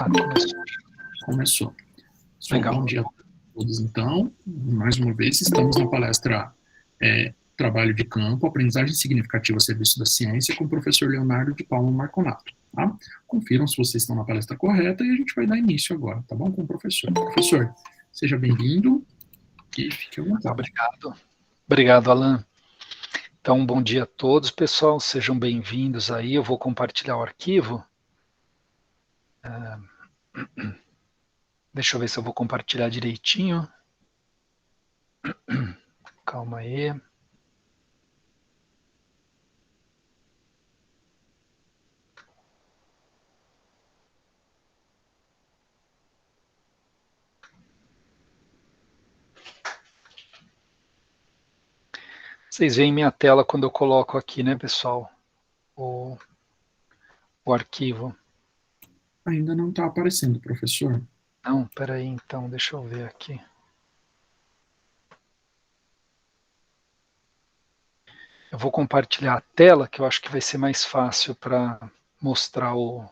Começou. Começou. Legal. Bom dia a todos, então. Mais uma vez, estamos na palestra Trabalho de Campo, Aprendizagem Significativa a Serviço da Ciência, com o professor Leonardo de Paula Marconato. Tá? Confiram se vocês estão na palestra correta e a gente vai dar início agora, tá bom? Com o professor. Professor, seja bem-vindo e fique à vontade. Obrigado. Obrigado, Alan. Então, bom dia a todos, pessoal. Sejam bem-vindos aí. Eu vou compartilhar o arquivo. Deixa eu ver se eu vou compartilhar direitinho. Calma aí. Vocês veem minha tela quando eu coloco aqui, né, pessoal? O arquivo. Ainda não está aparecendo, professor. Não, peraí, então, deixa eu ver aqui. Eu vou compartilhar a tela, que eu acho que vai ser mais fácil para mostrar o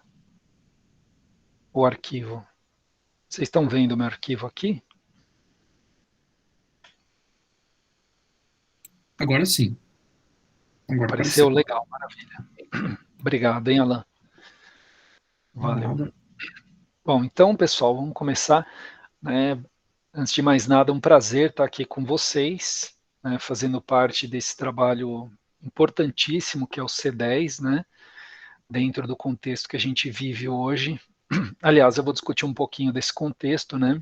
arquivo. Vocês estão vendo o meu arquivo aqui? Agora sim. Agora Apareceu? Legal, maravilha. Obrigado, hein, Alan? Valeu. Nada. Bom, então, pessoal, vamos começar. Né? Antes de mais nada, um prazer estar aqui com vocês, né, fazendo parte desse trabalho importantíssimo que é o C10, né, dentro do contexto que a gente vive hoje. Aliás, eu vou discutir um pouquinho desse contexto, né?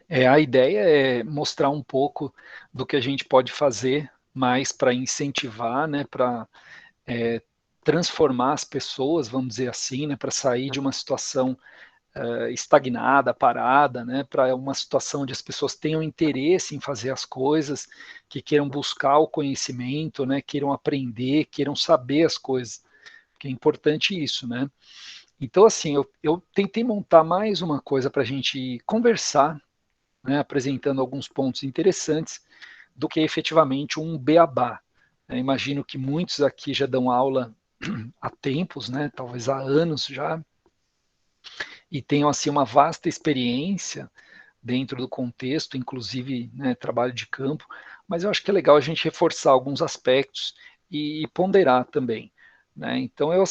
A ideia é mostrar um pouco do que a gente pode fazer mais para incentivar, né, para transformar as pessoas, vamos dizer assim, né, para sair de uma situação estagnada, parada, né, para uma situação onde as pessoas tenham interesse em fazer as coisas, que queiram buscar o conhecimento, né, queiram aprender, queiram saber as coisas, que é importante isso, né. Então, assim, eu tentei montar mais uma coisa para a gente conversar, né, apresentando alguns pontos interessantes, do que efetivamente um beabá. Imagino que muitos aqui já dão aula há tempos, né, talvez há anos já, e tenham assim uma vasta experiência dentro do contexto, inclusive, né, trabalho de campo, mas eu acho que é legal a gente reforçar alguns aspectos e ponderar também, né? Então eu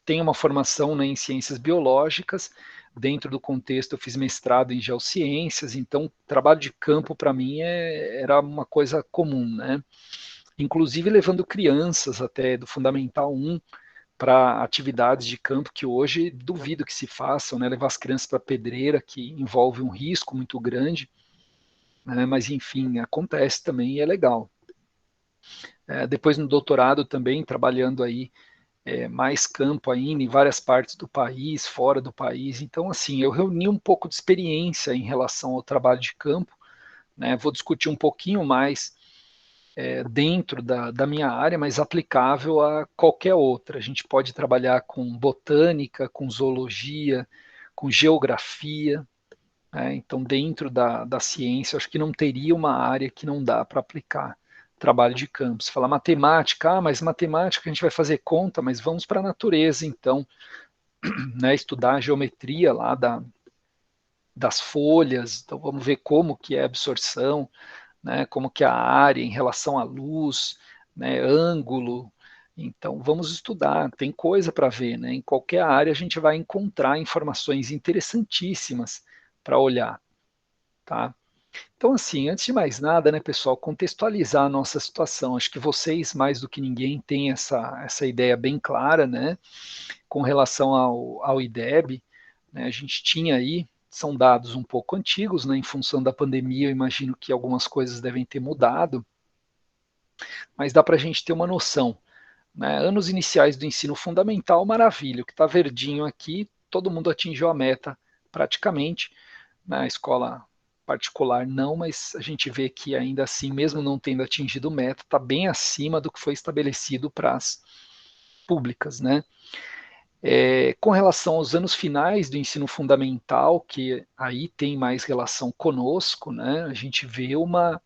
tenho uma formação, né, em ciências biológicas. Dentro do contexto eu fiz mestrado em geociências, então trabalho de campo para mim era uma coisa comum, né? Inclusive levando crianças até do Fundamental 1 para atividades de campo que hoje duvido que se façam, né? Levar as crianças para pedreira, que envolve um risco muito grande, né? Mas enfim, acontece também e é legal. Depois no doutorado também, trabalhando aí mais campo ainda, em várias partes do país, fora do país. Então, assim, eu reuni um pouco de experiência em relação ao trabalho de campo, né? Vou discutir um pouquinho mais dentro da minha área, mas aplicável a qualquer outra. A gente pode trabalhar com botânica, com zoologia, com geografia, né? Então, dentro da ciência, acho que não teria uma área que não dá para aplicar trabalho de campo. Se falar matemática, mas matemática a gente vai fazer conta, mas vamos para a natureza, então, né, estudar a geometria lá das folhas, então vamos ver como que é a absorção, né, como que é a área em relação à luz, né, ângulo. Então, vamos estudar, tem coisa para ver, né? Em qualquer área a gente vai encontrar informações interessantíssimas para olhar, tá? Então, assim, antes de mais nada, né, pessoal, contextualizar a nossa situação. Acho que vocês, mais do que ninguém, têm essa ideia bem clara, né, com relação ao IDEB. Né, a gente tinha aí, são dados um pouco antigos, né, em função da pandemia, eu imagino que algumas coisas devem ter mudado, mas dá para a gente ter uma noção. Né, anos iniciais do ensino fundamental, maravilha, o que está verdinho aqui, todo mundo atingiu a meta praticamente, na né, escola particular não, mas a gente vê que ainda assim, mesmo não tendo atingido meta, está bem acima do que foi estabelecido para as públicas, né? Com relação aos anos finais do ensino fundamental, que aí tem mais relação conosco, né? A gente vê uma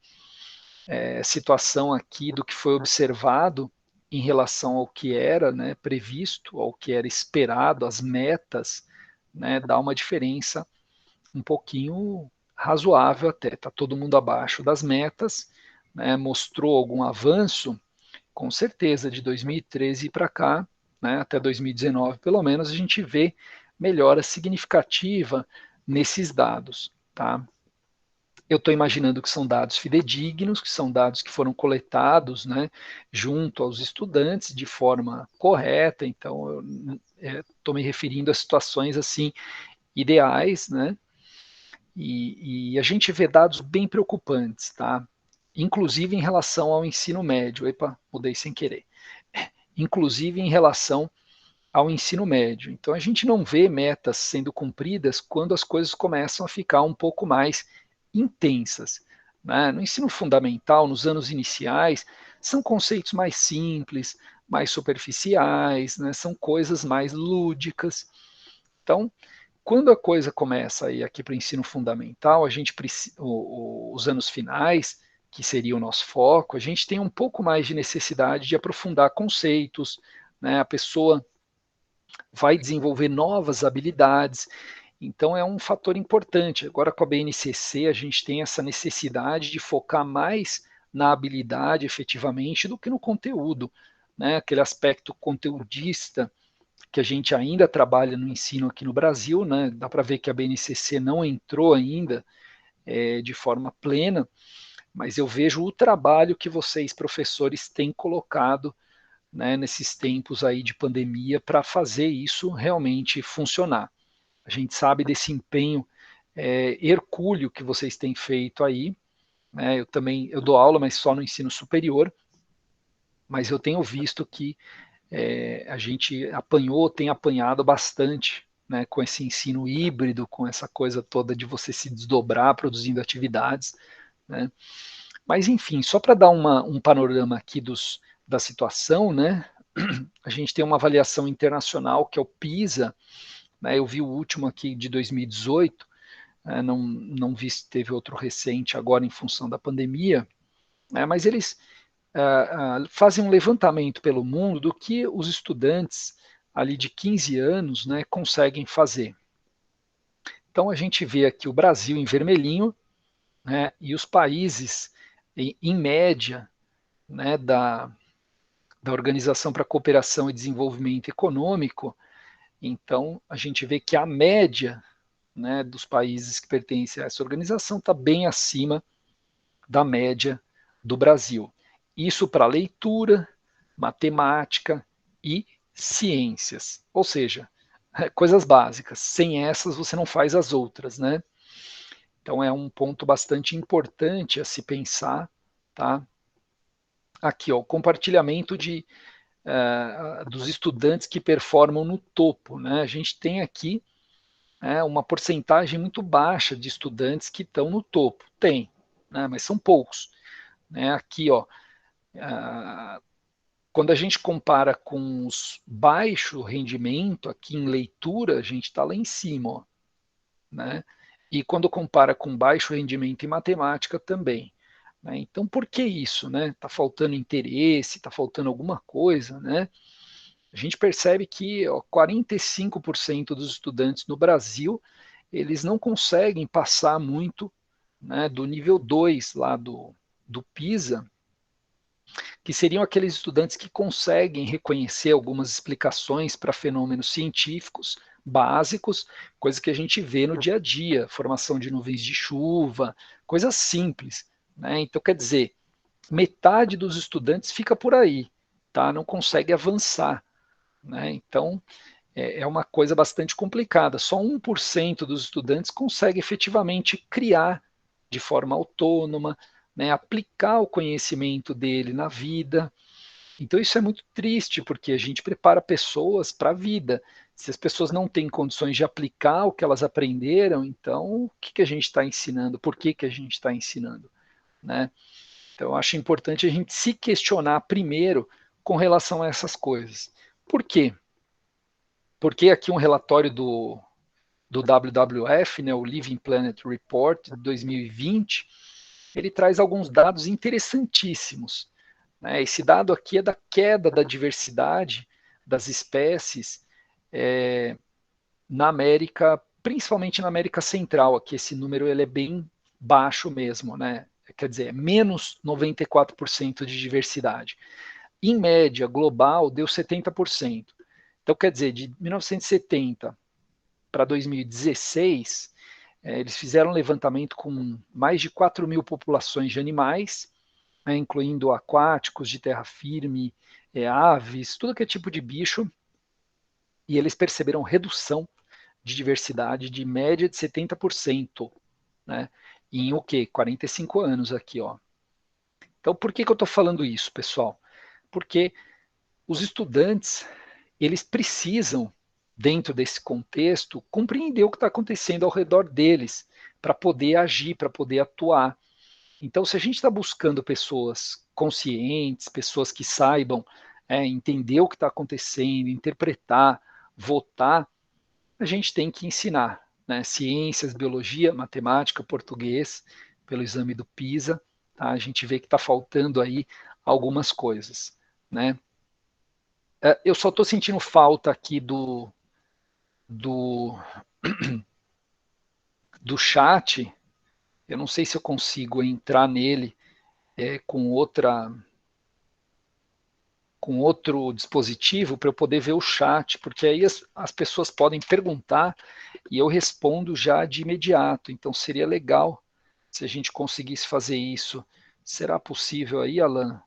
situação aqui do que foi observado em relação ao que era, né, previsto, ao que era esperado, as metas né, dá uma diferença um pouquinho razoável até, está todo mundo abaixo das metas, né, mostrou algum avanço, com certeza, de 2013 para cá, né, até 2019 pelo menos, a gente vê melhora significativa nesses dados, tá? Eu estou imaginando que são dados fidedignos, que são dados que foram coletados, né, junto aos estudantes de forma correta, então eu estou me referindo a situações assim ideais, né, e a gente vê dados bem preocupantes, tá? Inclusive em relação ao ensino médio. Epa, mudei sem querer. Inclusive em relação ao ensino médio. Então a gente não vê metas sendo cumpridas quando as coisas começam a ficar um pouco mais intensas, né? No ensino fundamental, nos anos iniciais, são conceitos mais simples, mais superficiais, né? São coisas mais lúdicas. Então, quando a coisa começa a ir aqui para o ensino fundamental, a gente os anos finais, que seria o nosso foco, a gente tem um pouco mais de necessidade de aprofundar conceitos, né? A pessoa vai desenvolver novas habilidades, então é um fator importante. Agora com a BNCC a gente tem essa necessidade de focar mais na habilidade efetivamente do que no conteúdo, né? Aquele aspecto conteudista que a gente ainda trabalha no ensino aqui no Brasil, né? Dá para ver que a BNCC não entrou ainda de forma plena, mas eu vejo o trabalho que vocês, professores, têm colocado, né, nesses tempos aí de pandemia para fazer isso realmente funcionar. A gente sabe desse empenho hercúleo que vocês têm feito aí, né? Eu dou aula, mas só no ensino superior, mas eu tenho visto que a gente tem apanhado bastante, né, com esse ensino híbrido, com essa coisa toda de você se desdobrar produzindo atividades, né? Mas enfim, só para dar um panorama aqui da situação, né, a gente tem uma avaliação internacional que é o PISA, né, eu vi o último aqui de 2018, não vi se teve outro recente agora em função da pandemia, né, mas eles fazem um levantamento pelo mundo do que os estudantes ali de 15 anos, né, conseguem fazer. Então a gente vê aqui o Brasil em vermelhinho, né, e os países em média, né, da Organização para a Cooperação e Desenvolvimento Econômico. Então a gente vê que a média, né, dos países que pertencem a essa organização está bem acima da média do Brasil. Isso para leitura, matemática e ciências, ou seja, coisas básicas. Sem essas você não faz as outras, né? Então é um ponto bastante importante a se pensar, tá? Aqui, ó, o compartilhamento dos estudantes que performam no topo, né? A gente tem aqui uma porcentagem muito baixa de estudantes que estão no topo. Tem, né? Mas são poucos. Né? Aqui, ó, quando a gente compara com os baixo rendimento, aqui em leitura, a gente está lá em cima, ó, né? E quando compara com baixo rendimento em matemática também. Né? Então, por que isso? Né? Está faltando interesse, está faltando alguma coisa, né? A gente percebe que 45% dos estudantes no Brasil, eles não conseguem passar muito, né, do nível 2 lá do PISA, que seriam aqueles estudantes que conseguem reconhecer algumas explicações para fenômenos científicos básicos, coisa que a gente vê no dia a dia, formação de nuvens de chuva, coisas simples. Né? Então, quer dizer, metade dos estudantes fica por aí, tá? Não consegue avançar. Né? Então, é uma coisa bastante complicada. Só 1% dos estudantes consegue efetivamente criar de forma autônoma, né, aplicar o conhecimento dele na vida. Então isso é muito triste, porque a gente prepara pessoas para a vida. Se as pessoas não têm condições de aplicar o que elas aprenderam, então o que a gente está ensinando? Por que a gente está ensinando? Né? Então eu acho importante a gente se questionar primeiro com relação a essas coisas. Por quê? Porque aqui um relatório do WWF, né, o Living Planet Report de 2020, ele traz alguns dados interessantíssimos. Né? Esse dado aqui é da queda da diversidade das espécies na América, principalmente na América Central, aqui esse número ele é bem baixo mesmo, né? Quer dizer, é menos 94% de diversidade. Em média, global, deu 70%. Então, quer dizer, de 1970 para 2016, eles fizeram um levantamento com mais de 4 mil populações de animais, né, incluindo aquáticos, de terra firme, aves, tudo que é tipo de bicho, e eles perceberam redução de diversidade de média de 70%, né, em o quê? 45 anos aqui, ó. Então, por que eu estou falando isso, pessoal? Porque os estudantes, eles precisam, dentro desse contexto, compreender o que está acontecendo ao redor deles, para poder agir, para poder atuar. Então, se a gente está buscando pessoas conscientes, pessoas que saibam entender o que está acontecendo, interpretar, votar, a gente tem que ensinar, né? Ciências, biologia, matemática, português, pelo exame do PISA, tá? A gente vê que está faltando aí algumas coisas, né? Eu só estou sentindo falta aqui do, do chat. Eu não sei se eu consigo entrar nele com outro dispositivo para eu poder ver o chat, porque aí as pessoas podem perguntar e eu respondo já de imediato. Então seria legal se a gente conseguisse fazer isso. Será possível aí, Alan?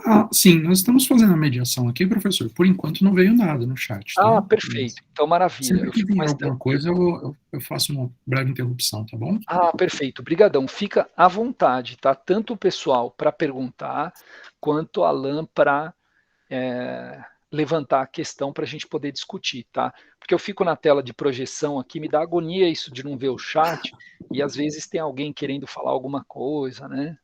Ah, sim, nós estamos fazendo a mediação aqui, professor. Por enquanto não veio nada no chat, tá? Ah, perfeito. Então, maravilha. Sempre Eu que fico vier mais alguma coisa, eu faço uma breve interrupção, tá bom? Ah, perfeito. Brigadão. Fica à vontade, tá? Tanto o pessoal para perguntar, quanto a Alan para levantar a questão para a gente poder discutir, tá? Porque eu fico na tela de projeção aqui, me dá agonia isso de não ver o chat, e às vezes tem alguém querendo falar alguma coisa, né?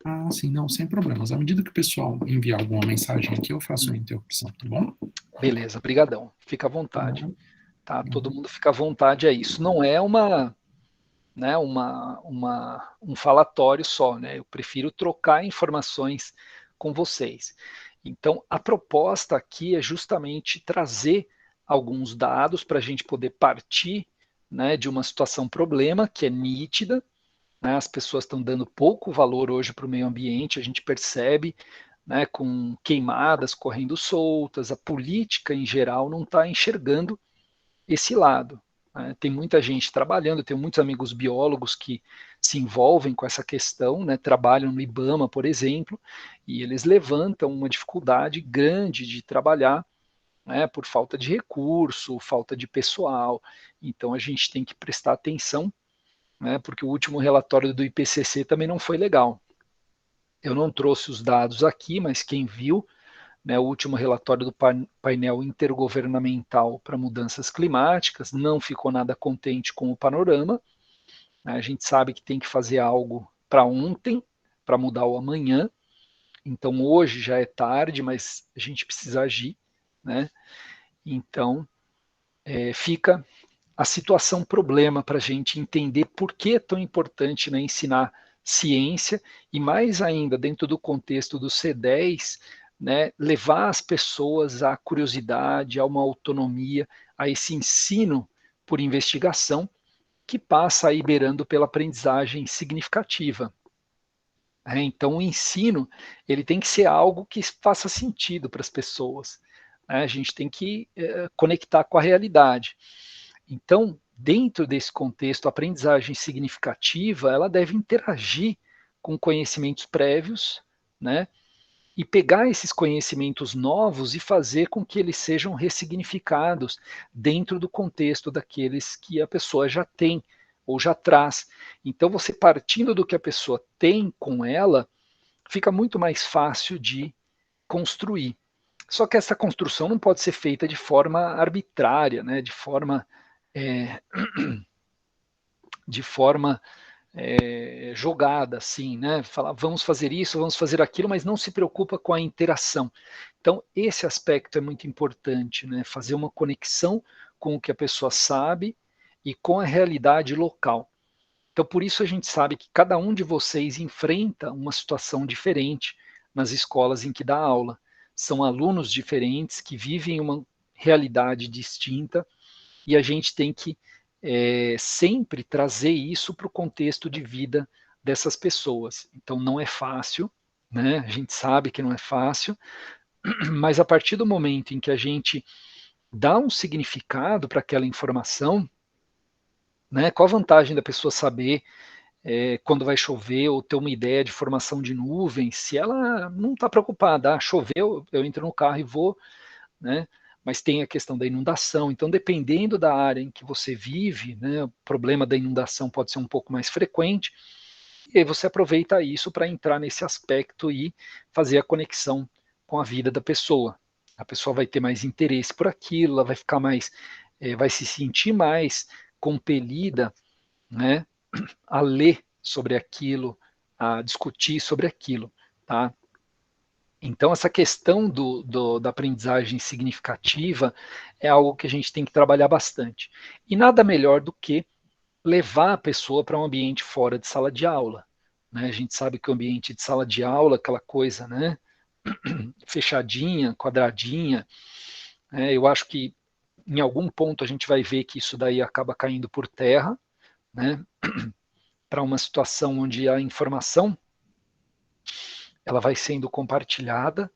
Ah, sim, não, sem problemas. À medida que o pessoal enviar alguma mensagem aqui, eu faço a interrupção, tá bom? Beleza, brigadão. Fica à vontade, Não, tá? Todo não. mundo fica à vontade, é isso. Não é um falatório só, né? Eu prefiro trocar informações com vocês. Então, a proposta aqui é justamente trazer alguns dados para a gente poder partir, né, de uma situação problema que é nítida, né? As pessoas estão dando pouco valor hoje para o meio ambiente, a gente percebe, né, com queimadas correndo soltas, a política em geral não está enxergando esse lado. Né? Tem muita gente trabalhando, tenho muitos amigos biólogos que se envolvem com essa questão, né? Trabalham no IBAMA, por exemplo, e eles levantam uma dificuldade grande de trabalhar, né, por falta de recurso, falta de pessoal. Então a gente tem que prestar atenção, né, porque o último relatório do IPCC também não foi legal. Eu não trouxe os dados aqui, mas quem viu, né, o último relatório do painel intergovernamental para mudanças climáticas, não ficou nada contente com o panorama. Né, a gente sabe que tem que fazer algo para ontem, para mudar o amanhã. Então hoje já é tarde, mas a gente precisa agir. Né? Então fica a situação problema para a gente entender por que é tão importante, né, ensinar ciência e mais ainda dentro do contexto do C10, né, levar as pessoas à curiosidade, a uma autonomia, a esse ensino por investigação que passa aí beirando pela aprendizagem significativa. Então, o ensino ele tem que ser algo que faça sentido para as pessoas. Né? A gente tem que conectar com a realidade. Então, dentro desse contexto, a aprendizagem significativa, ela deve interagir com conhecimentos prévios, né? E pegar esses conhecimentos novos e fazer com que eles sejam ressignificados dentro do contexto daqueles que a pessoa já tem ou já traz. Então, você partindo do que a pessoa tem com ela, fica muito mais fácil de construir. Só que essa construção não pode ser feita de forma arbitrária, né? É, de forma jogada, assim, né? Falar, vamos fazer isso, vamos fazer aquilo, mas não se preocupa com a interação. Então, esse aspecto é muito importante, né? Fazer uma conexão com o que a pessoa sabe e com a realidade local. Então, por isso a gente sabe que cada um de vocês enfrenta uma situação diferente nas escolas em que dá aula. São alunos diferentes que vivem uma realidade distinta e a gente tem que sempre trazer isso para o contexto de vida dessas pessoas. Então não é fácil, né? A gente sabe que não é fácil, mas a partir do momento em que a gente dá um significado para aquela informação, né? Qual a vantagem da pessoa saber quando vai chover ou ter uma ideia de formação de nuvens, se ela não está preocupada, choveu, eu entro no carro e vou, né? Mas tem a questão da inundação. Então, dependendo da área em que você vive, né, o problema da inundação pode ser um pouco mais frequente, e aí você aproveita isso para entrar nesse aspecto e fazer a conexão com a vida da pessoa. A pessoa vai ter mais interesse por aquilo, ela vai ficar mais, vai se sentir mais compelida, né, a ler sobre aquilo, a discutir sobre aquilo, tá? Então, essa questão da aprendizagem significativa é algo que a gente tem que trabalhar bastante. E nada melhor do que levar a pessoa para um ambiente fora de sala de aula. Né? A gente sabe que o ambiente de sala de aula, aquela coisa, né, fechadinha, quadradinha, eu acho que em algum ponto a gente vai ver que isso daí acaba caindo por terra, né, para uma situação onde a informação ela vai sendo compartilhada,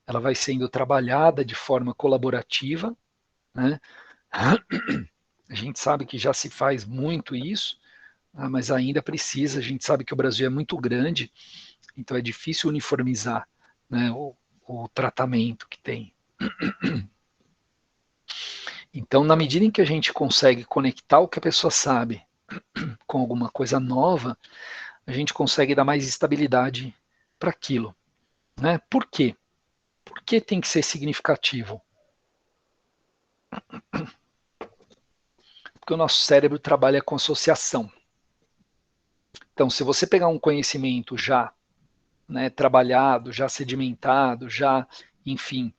ela vai sendo trabalhada de forma colaborativa, né? A gente sabe que já se faz muito isso, mas ainda precisa. A gente sabe que o Brasil é muito grande, então é difícil uniformizar, né, o tratamento que tem. Então, na medida em que a gente consegue conectar o que a pessoa sabe com alguma coisa nova, a gente consegue dar mais estabilidade para aquilo. Né? Por quê? Por que tem que ser significativo? Porque o nosso cérebro trabalha com associação. Então, se você pegar um conhecimento já, né, trabalhado, já sedimentado, já, enfim,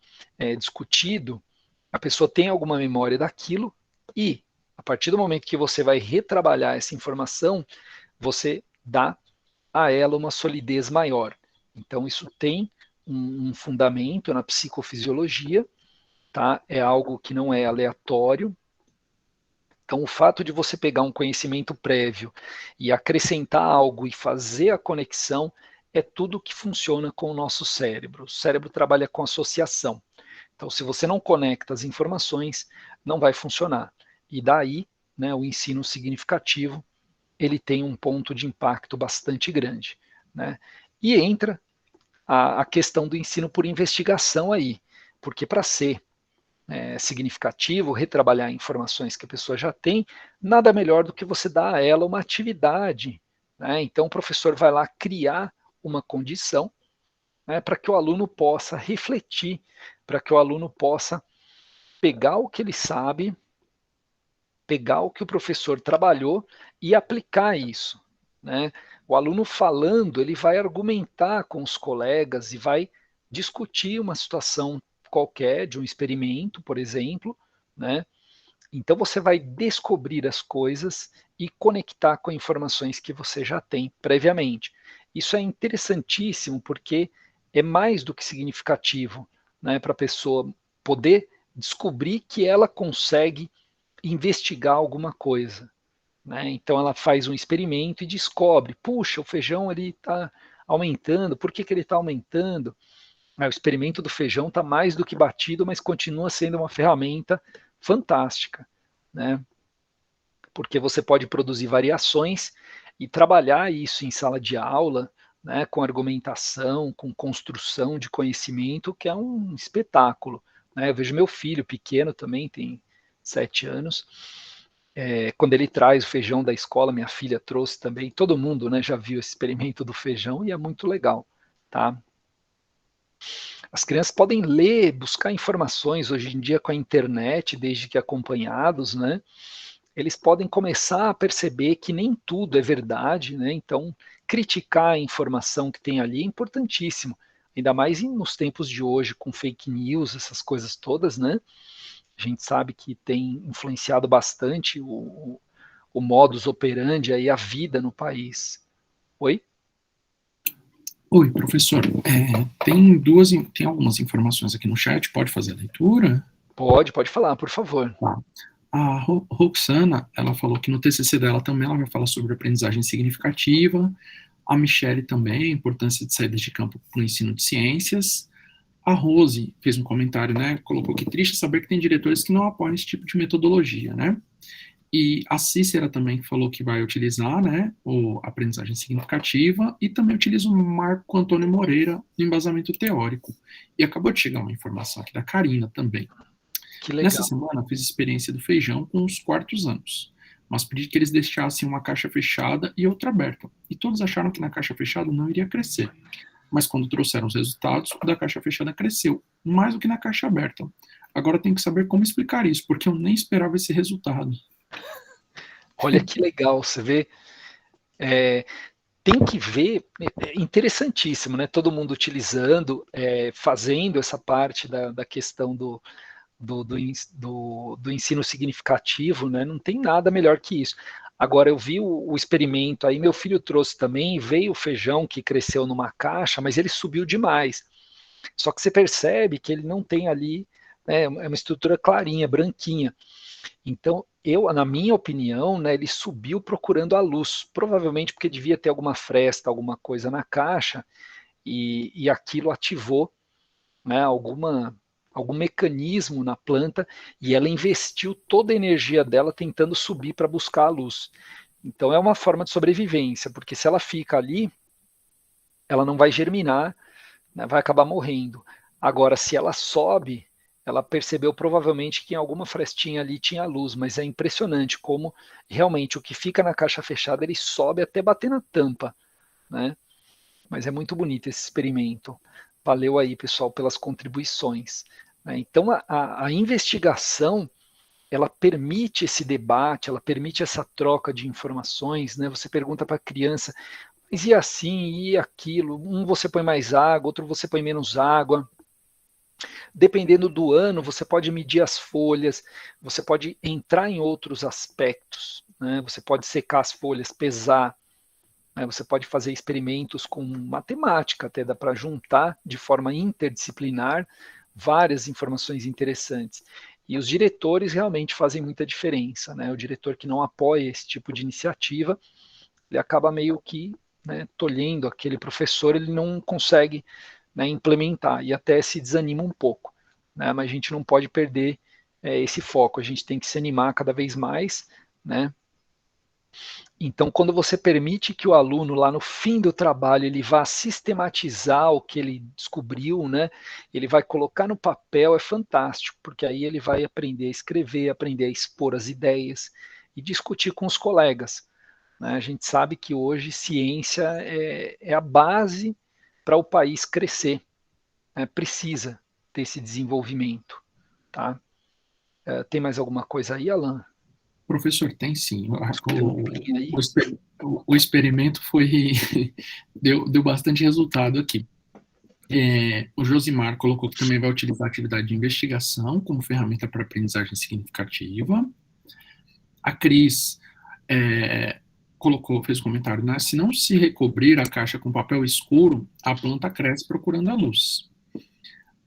discutido, a pessoa tem alguma memória daquilo e, a partir do momento que você vai retrabalhar essa informação, você dá a ela uma solidez maior. Então, isso tem um fundamento na psicofisiologia, tá? É algo que não é aleatório. Então, o fato de você pegar um conhecimento prévio e acrescentar algo e fazer a conexão é tudo que funciona com o nosso cérebro. O cérebro trabalha com associação. Então, se você não conecta as informações, não vai funcionar. E daí, né, o ensino significativo, ele tem um ponto de impacto bastante grande. Né? E entra a questão do ensino por investigação aí, porque para ser significativo, retrabalhar informações que a pessoa já tem, nada melhor do que você dar a ela uma atividade. Né? Então, o professor vai lá criar uma condição, né, para que o aluno possa refletir, para que o aluno possa pegar o que ele sabe, pegar o que o professor trabalhou e aplicar isso. Né? O aluno falando, ele vai argumentar com os colegas e vai discutir uma situação qualquer, de um experimento, por exemplo, né? Então você vai descobrir as coisas e conectar com informações que você já tem previamente. Isso é interessantíssimo porque é mais do que significativo, né, para a pessoa poder descobrir que ela consegue investigar alguma coisa. Né? Então ela faz um experimento e descobre, puxa, o feijão ele está aumentando, por que, que ele está aumentando? O experimento do feijão está mais do que batido, mas continua sendo uma ferramenta fantástica, né? Porque você pode produzir variações e trabalhar isso em sala de aula, né, com argumentação, com construção de conhecimento, que é um espetáculo. Né? Eu vejo meu filho pequeno também, tem 7 anos, quando ele traz o feijão da escola, minha filha trouxe também, todo mundo, né, já viu esse experimento do feijão e é muito legal, tá? As crianças podem ler, buscar informações hoje em dia com a internet, desde que acompanhados, né? Eles podem começar a perceber que nem tudo é verdade, né? Então, criticar a informação que tem ali é importantíssimo, ainda mais nos tempos de hoje, com fake news, essas coisas todas, né? A gente sabe que tem influenciado bastante o modus operandi aí, a vida no país. Oi? Oi, professor. Tem algumas informações aqui no chat, pode fazer a leitura? Pode falar, por favor. Tá. A Roxana, ela falou que no TCC dela também ela vai falar sobre aprendizagem significativa. A Michelle também, a importância de saídas de campo para o ensino de ciências. A Rose fez um comentário, né? Colocou que triste saber que tem diretores que não apoiam esse tipo de metodologia, né? E a Cícera também falou que vai utilizar, né, a aprendizagem significativa e também utiliza o Marco Antônio Moreira no embasamento teórico. E acabou de chegar uma informação aqui da Karina também. Que legal. Nessa semana, fiz experiência do feijão com os quartos anos, mas pedi que eles deixassem uma caixa fechada e outra aberta. E todos acharam que na caixa fechada não iria crescer. Mas quando trouxeram os resultados, o da caixa fechada cresceu, mais do que na caixa aberta. Agora tenho que saber como explicar isso, porque eu nem esperava esse resultado. Olha que legal, você vê, tem que ver, é interessantíssimo, né? Todo mundo utilizando, fazendo essa parte da questão do ensino significativo, né? Não tem nada melhor que isso. Agora, eu vi o experimento aí, meu filho trouxe também, veio o feijão que cresceu numa caixa, mas ele subiu demais. Só que você percebe que ele não tem ali, né, é uma estrutura clarinha, branquinha. Então, na minha opinião, né, ele subiu procurando a luz, provavelmente porque devia ter alguma fresta, alguma coisa na caixa, e aquilo ativou, né, algum mecanismo na planta, e ela investiu toda a energia dela tentando subir para buscar a luz. Então é uma forma de sobrevivência, porque se ela fica ali, ela não vai germinar, né, vai acabar morrendo. Agora, se ela sobe, ela percebeu provavelmente que em alguma frestinha ali tinha luz, mas é impressionante como realmente o que fica na caixa fechada ele sobe até bater na tampa, né? Mas é muito bonito esse experimento. Valeu aí, pessoal, pelas contribuições, né? Então, a investigação ela permite esse debate, ela permite essa troca de informações, né? Você pergunta para a criança, mas e assim, e aquilo? Um você põe mais água, outro você põe menos água. Dependendo do ano, você pode medir as folhas, você pode entrar em outros aspectos, né? Você pode secar as folhas, pesar, né? Você pode fazer experimentos com matemática, até dá para juntar de forma interdisciplinar várias informações interessantes. E os diretores realmente fazem muita diferença, né? O diretor que não apoia esse tipo de iniciativa, ele acaba meio que, né, tolhendo aquele professor, ele não consegue, né, implementar e até se desanima um pouco, né? Mas a gente não pode perder esse foco, a gente tem que se animar cada vez mais, né? Então, quando você permite que o aluno, lá no fim do trabalho, ele vá sistematizar o que ele descobriu, né? Ele vai colocar no papel, é fantástico, porque aí ele vai aprender a escrever, aprender a expor as ideias e discutir com os colegas, né? A gente sabe que hoje ciência é a base para o país crescer, né? Precisa ter esse desenvolvimento, tá? Tem mais alguma coisa aí, Alan? Professor, tem sim. Perguntinha aí? O experimento foi deu bastante resultado aqui. O Josimar colocou que também vai utilizar a atividade de investigação como ferramenta para aprendizagem significativa. A Cris fez um comentário, né? Se não se recobrir a caixa com papel escuro, a planta cresce procurando a luz.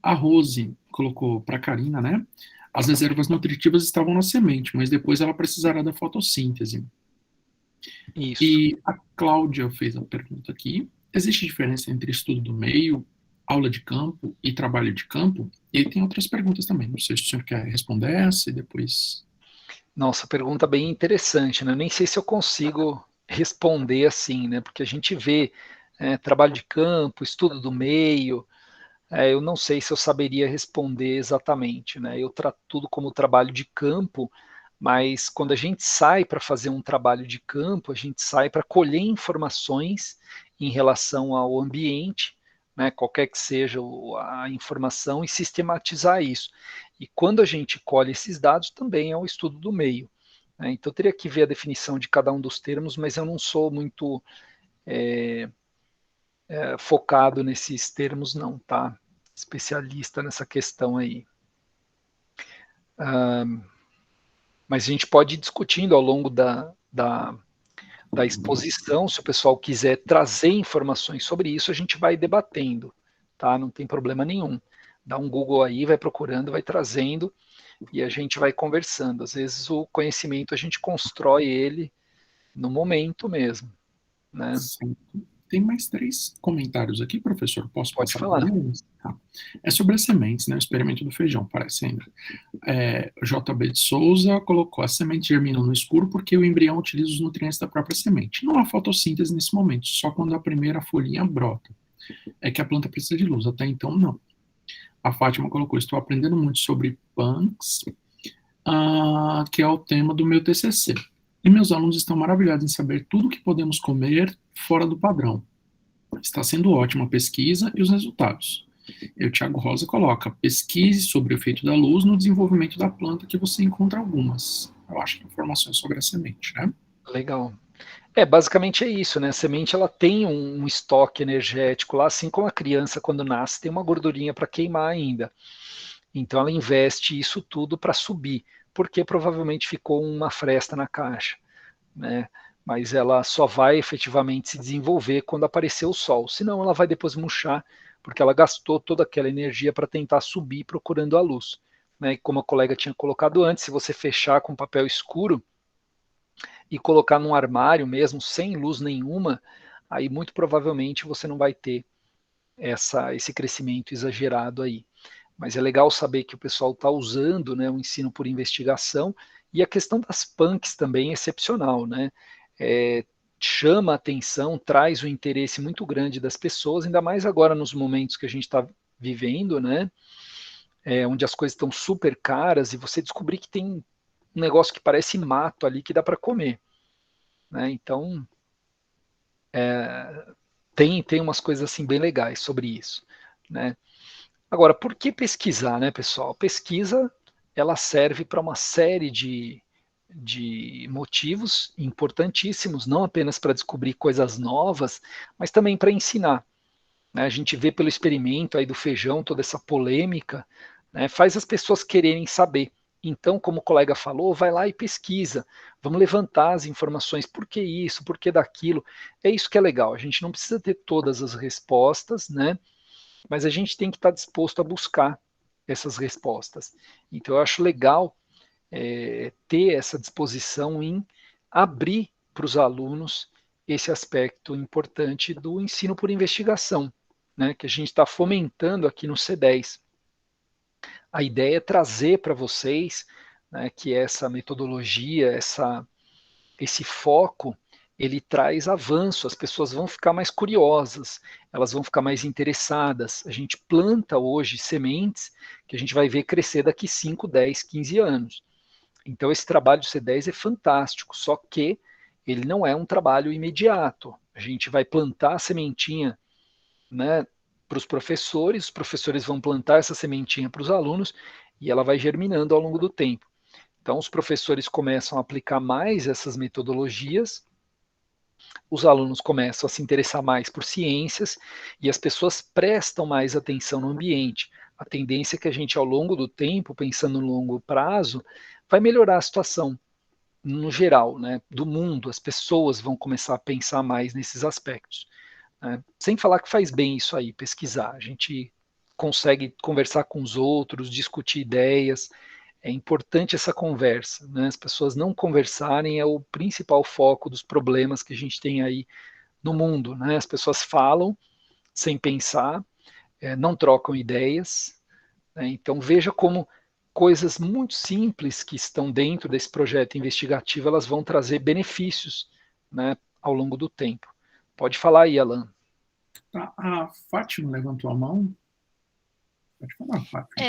A Rose colocou para a Karina, né? As reservas nutritivas estavam na semente, mas depois ela precisará da fotossíntese. Isso. E a Cláudia fez a pergunta aqui. Existe diferença entre estudo do meio, aula de campo e trabalho de campo? E aí tem outras perguntas também. Não sei se o senhor quer responder essa e depois... Nossa, pergunta bem interessante, né? Nem sei se eu consigo responder assim, né? Porque a gente vê trabalho de campo, estudo do meio, eu não sei se eu saberia responder exatamente, né? Eu trato tudo como trabalho de campo, mas quando a gente sai para fazer um trabalho de campo, a gente sai para colher informações em relação ao ambiente, né, qualquer que seja a informação, e sistematizar isso. E quando a gente colhe esses dados, também é um estudo do meio, né? Então, eu teria que ver a definição de cada um dos termos, mas eu não sou muito focado nesses termos, não, tá? Especialista nessa questão aí. Mas a gente pode ir discutindo ao longo da exposição, se o pessoal quiser trazer informações sobre isso, a gente vai debatendo, tá? Não tem problema nenhum. Dá um Google aí, vai procurando, vai trazendo, e a gente vai conversando. Às vezes o conhecimento a gente constrói ele no momento mesmo, né? Sim. Tem mais 3 comentários aqui, professor, posso Pode passar por falar. eles? Tá. É sobre as sementes, né, o experimento do feijão, parece ainda. JB de Souza colocou: as sementes germinam no escuro porque o embrião utiliza os nutrientes da própria semente. Não há fotossíntese nesse momento, só quando a primeira folhinha brota. É que a planta precisa de luz, até então não. A Fátima colocou: estou aprendendo muito sobre punks, que é o tema do meu TCC. E meus alunos estão maravilhados em saber tudo o que podemos comer fora do padrão. Está sendo ótima a pesquisa e os resultados. E o Thiago Rosa coloca: pesquise sobre o efeito da luz no desenvolvimento da planta, que você encontra algumas. Eu acho que informações sobre a semente, né? Legal. Basicamente é isso, né? A semente ela tem um estoque energético lá, assim como a criança quando nasce tem uma gordurinha para queimar ainda. Então ela investe isso tudo para subir, porque provavelmente ficou uma fresta na caixa, né? Mas ela só vai efetivamente se desenvolver quando aparecer o sol, senão ela vai depois murchar, porque ela gastou toda aquela energia para tentar subir procurando a luz. Né? E como a colega tinha colocado antes, se você fechar com papel escuro e colocar num armário mesmo, sem luz nenhuma, aí muito provavelmente você não vai ter esse crescimento exagerado aí. Mas é legal saber que o pessoal está usando, né, o ensino por investigação, e a questão das punks também é excepcional, né? Chama a atenção, traz um interesse muito grande das pessoas, ainda mais agora nos momentos que a gente está vivendo, né? Onde as coisas estão super caras e você descobrir que tem um negócio que parece mato ali que dá para comer, né? Então tem umas coisas assim bem legais sobre isso, né? Agora, por que pesquisar, né, pessoal? Pesquisa, ela serve para uma série de motivos importantíssimos, não apenas para descobrir coisas novas, mas também para ensinar. Né? A gente vê pelo experimento aí do feijão, toda essa polêmica, né, faz as pessoas quererem saber. Então, como o colega falou, vai lá e pesquisa. Vamos levantar as informações. Por que isso? Por que daquilo? É isso que é legal. A gente não precisa ter todas as respostas, né? Mas a gente tem que estar disposto a buscar essas respostas. Então, eu acho legal ter essa disposição em abrir para os alunos esse aspecto importante do ensino por investigação, né, que a gente está fomentando aqui no C10. A ideia é trazer para vocês, né, que essa metodologia, esse foco, ele traz avanço, as pessoas vão ficar mais curiosas, elas vão ficar mais interessadas. A gente planta hoje sementes que a gente vai ver crescer daqui 5, 10, 15 anos. Então esse trabalho do C10 é fantástico, só que ele não é um trabalho imediato. A gente vai plantar a sementinha, né, para os professores vão plantar essa sementinha para os alunos e ela vai germinando ao longo do tempo. Então os professores começam a aplicar mais essas metodologias, os alunos começam a se interessar mais por ciências e as pessoas prestam mais atenção no ambiente. A tendência é que a gente, ao longo do tempo, pensando no longo prazo, vai melhorar a situação no geral, né, do mundo. As pessoas vão começar a pensar mais nesses aspectos. Né? Sem falar que faz bem isso aí, pesquisar. A gente consegue conversar com os outros, discutir ideias. É importante essa conversa. Né? As pessoas não conversarem é o principal foco dos problemas que a gente tem aí no mundo. Né? As pessoas falam sem pensar, não trocam ideias. Né? Então veja como coisas muito simples que estão dentro desse projeto investigativo, elas vão trazer benefícios, né, ao longo do tempo. Pode falar aí, Alan. Tá, a Fátima levantou a mão. Pode falar, Fátima.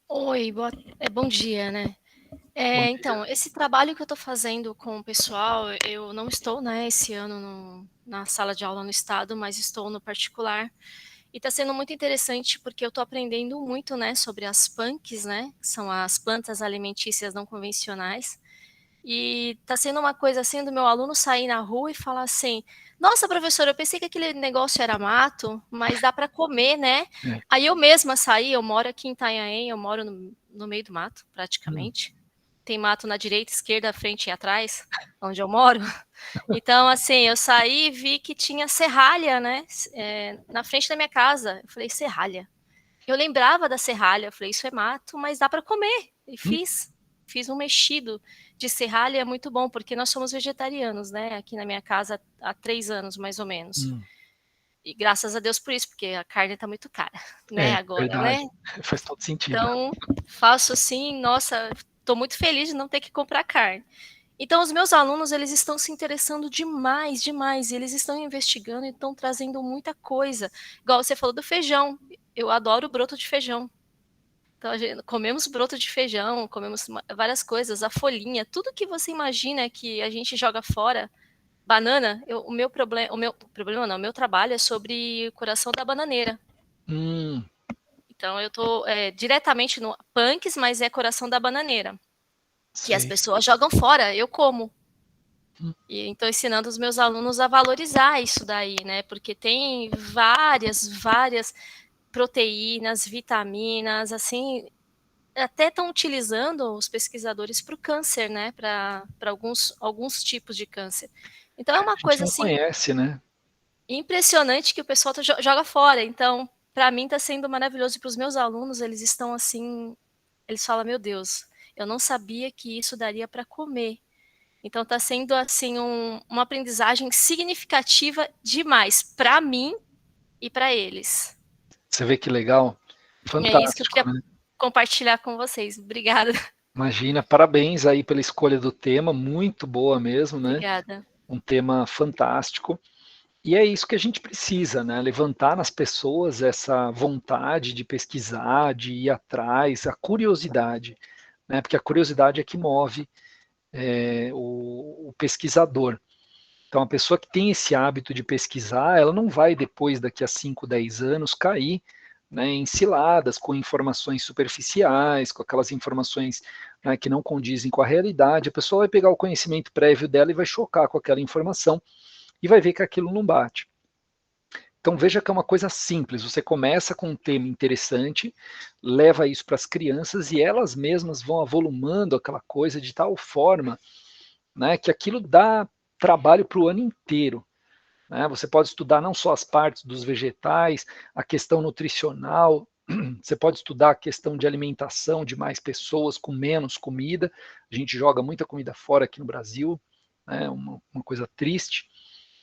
Oi, bom dia, né? Então, esse trabalho que eu estou fazendo com o pessoal, eu não estou, né, esse ano na sala de aula no estado, mas estou no particular. E está sendo muito interessante porque eu estou aprendendo muito, né, sobre as punks, né, que são as plantas alimentícias não convencionais. E está sendo uma coisa assim do meu aluno sair na rua e falar assim: nossa, professora, eu pensei que aquele negócio era mato, mas dá para comer, né? É. Aí eu mesma saí, eu moro aqui em Itanhaém, eu moro no meio do mato, praticamente. Tem mato na direita, esquerda, frente e atrás, onde eu moro. Então, assim, eu saí e vi que tinha serralha, né? Na frente da minha casa. Eu falei, serralha. Eu lembrava da serralha, eu falei, isso é mato, mas dá para comer. E fiz um mexido de serralha, é muito bom, porque nós somos vegetarianos, né? Aqui na minha casa há 3 anos, mais ou menos. E graças a Deus por isso, porque a carne tá muito cara, né? Agora, Verdade. né? Faz todo sentido. Então, faço assim, nossa, tô muito feliz de não ter que comprar carne. Então, os meus alunos, eles estão se interessando demais, demais. E eles estão investigando e estão trazendo muita coisa. Igual você falou do feijão. Eu adoro broto de feijão. Então, comemos broto de feijão, comemos várias coisas, a folhinha, tudo que você imagina que a gente joga fora. Banana, o meu problema não, o meu trabalho é sobre o coração da bananeira. Então, eu tô diretamente no punks, mas é coração da bananeira. Que as pessoas jogam fora, eu como. E então ensinando os meus alunos a valorizar isso daí, né? Porque tem várias proteínas, vitaminas, assim, até estão utilizando os pesquisadores para o câncer, né? Para alguns tipos de câncer. Então é uma A gente coisa não assim conhece, né? impressionante que o pessoal joga fora. Então, para mim está sendo maravilhoso, e para os meus alunos, eles estão assim, eles falam, meu Deus, eu não sabia que isso daria para comer. Então está sendo assim uma aprendizagem significativa demais para mim e para eles. Você vê que legal? E é isso que eu Fantástico, queria né? compartilhar com vocês. Obrigada. Imagina, parabéns aí pela escolha do tema, muito boa mesmo, né? Obrigada. Um tema fantástico. E é isso que a gente precisa, né? Levantar nas pessoas essa vontade de pesquisar, de ir atrás, a curiosidade, né? Porque a curiosidade é que move o pesquisador. Então, a pessoa que tem esse hábito de pesquisar, ela não vai depois, daqui a 5, 10 anos, cair, né, em ciladas, com informações superficiais, com aquelas informações, né, que não condizem com a realidade. A pessoa vai pegar o conhecimento prévio dela e vai chocar com aquela informação e vai ver que aquilo não bate. Então veja que é uma coisa simples, você começa com um tema interessante, leva isso para as crianças e elas mesmas vão avolumando aquela coisa de tal forma, né, que aquilo dá trabalho para o ano inteiro. Né? Você pode estudar não só as partes dos vegetais, a questão nutricional, você pode estudar a questão de alimentação de mais pessoas com menos comida. A gente joga muita comida fora aqui no Brasil, né? Uma coisa triste.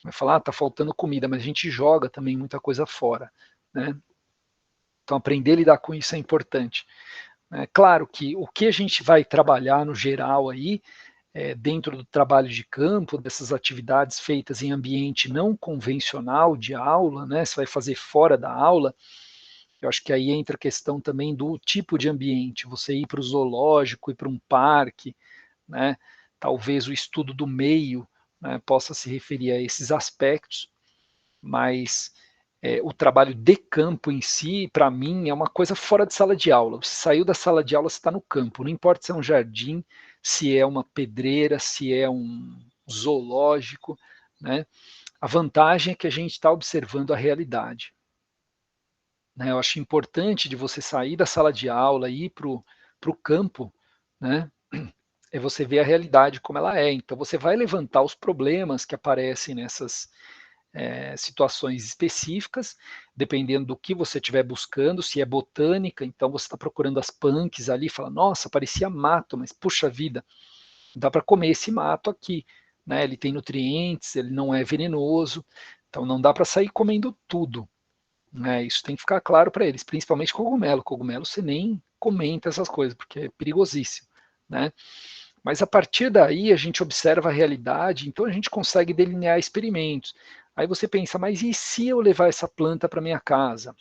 Vai falar, tá faltando comida, mas a gente joga também muita coisa fora. Né? Então aprender a lidar com isso é importante. É claro que o que a gente vai trabalhar no geral aí, dentro do trabalho de campo, dessas atividades feitas em ambiente não convencional de aula, né, você vai fazer fora da aula, eu acho que aí entra a questão também do tipo de ambiente, você ir para o zoológico, ir para um parque, né, talvez o estudo do meio, né, possa se referir a esses aspectos, mas o trabalho de campo em si, para mim, é uma coisa fora de sala de aula. Você saiu da sala de aula, você está no campo. Não importa se é um jardim, se é uma pedreira, se é um zoológico, né? A vantagem é que a gente está observando a realidade. Né? Eu acho importante de você sair da sala de aula e ir para o campo, né? É você ver a realidade como ela é. Então você vai levantar os problemas que aparecem nessas situações específicas, dependendo do que você estiver buscando, se é botânica, então você está procurando as punks ali, fala, nossa, parecia mato, mas puxa vida, dá para comer esse mato aqui, né? Ele tem nutrientes, ele não é venenoso, então não dá para sair comendo tudo, né? Isso tem que ficar claro para eles, principalmente cogumelo. Cogumelo você nem comenta essas coisas, porque é perigosíssimo, né? Mas a partir daí a gente observa a realidade, então a gente consegue delinear experimentos. Aí você pensa, mas e se eu levar essa planta para minha casa?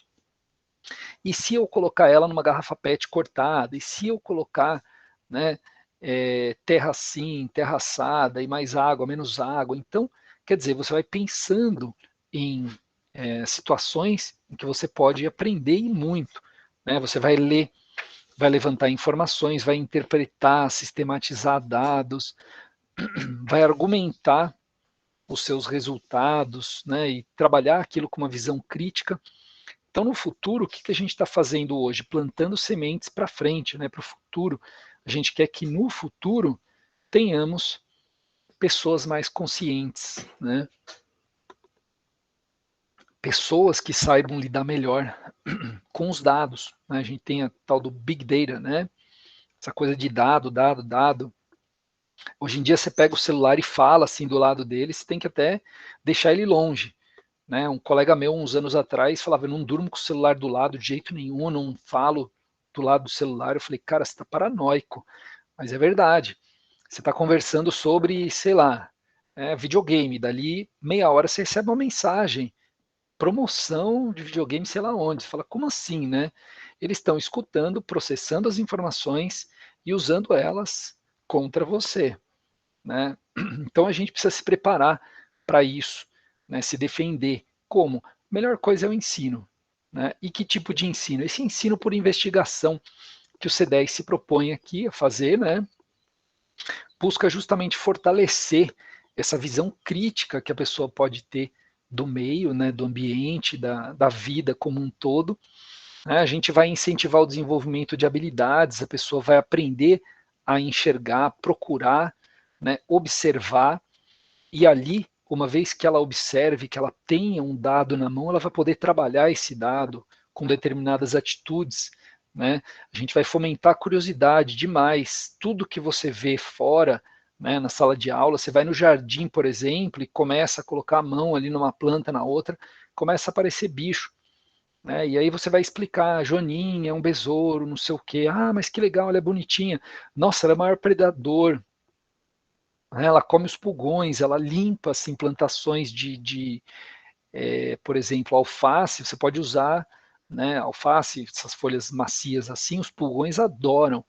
E se eu colocar ela numa garrafa PET cortada? E se eu colocar, né, terra assim, terra assada, e mais água, menos água? Então, quer dizer, você vai pensando em situações em que você pode aprender e muito. Né? Você vai ler, vai levantar informações, vai interpretar, sistematizar dados, vai argumentar os seus resultados, né, e trabalhar aquilo com uma visão crítica. Então, no futuro, o que a gente está fazendo hoje? Plantando sementes para frente, né, para o futuro. A gente quer que no futuro tenhamos pessoas mais conscientes, né? Pessoas que saibam lidar melhor com os dados. Né? A gente tem a tal do Big Data, né? essa coisa de dado. Hoje em dia você pega o celular e fala assim do lado dele, você tem que até deixar ele longe. Né? Um colega meu, uns anos atrás, falava, eu não durmo com o celular do lado de jeito nenhum, eu não falo do lado do celular. Eu falei, cara, você está paranoico. Mas é verdade. Você está conversando sobre, sei lá, videogame, dali meia hora você recebe uma mensagem, promoção de videogame, sei lá onde. Você fala, como assim, né? Eles estão escutando, processando as informações e usando elas contra você, né? Então a gente precisa se preparar para isso, né? Se defender. Como? A melhor coisa é o ensino, né? E que tipo de ensino? Esse ensino por investigação que o C10 se propõe aqui a fazer, né? Busca justamente fortalecer essa visão crítica que a pessoa pode ter do meio, né, do ambiente, da vida como um todo. Né? A gente vai incentivar o desenvolvimento de habilidades, a pessoa vai aprender a enxergar, procurar, né, observar, e ali, uma vez que ela observe, que ela tenha um dado na mão, ela vai poder trabalhar esse dado com determinadas atitudes. Né? A gente vai fomentar a curiosidade demais. Tudo que você vê fora, né, na sala de aula, você vai no jardim, por exemplo, e começa a colocar a mão ali numa planta, na outra, começa a aparecer bicho. Né? E aí você vai explicar, Joaninha é um besouro, não sei o quê. Ah, mas que legal, ela é bonitinha. Nossa, ela é o maior predador. Né? Ela come os pulgões, ela limpa assim, plantações por exemplo, alface. Você pode usar, né, alface, essas folhas macias assim, os pulgões adoram,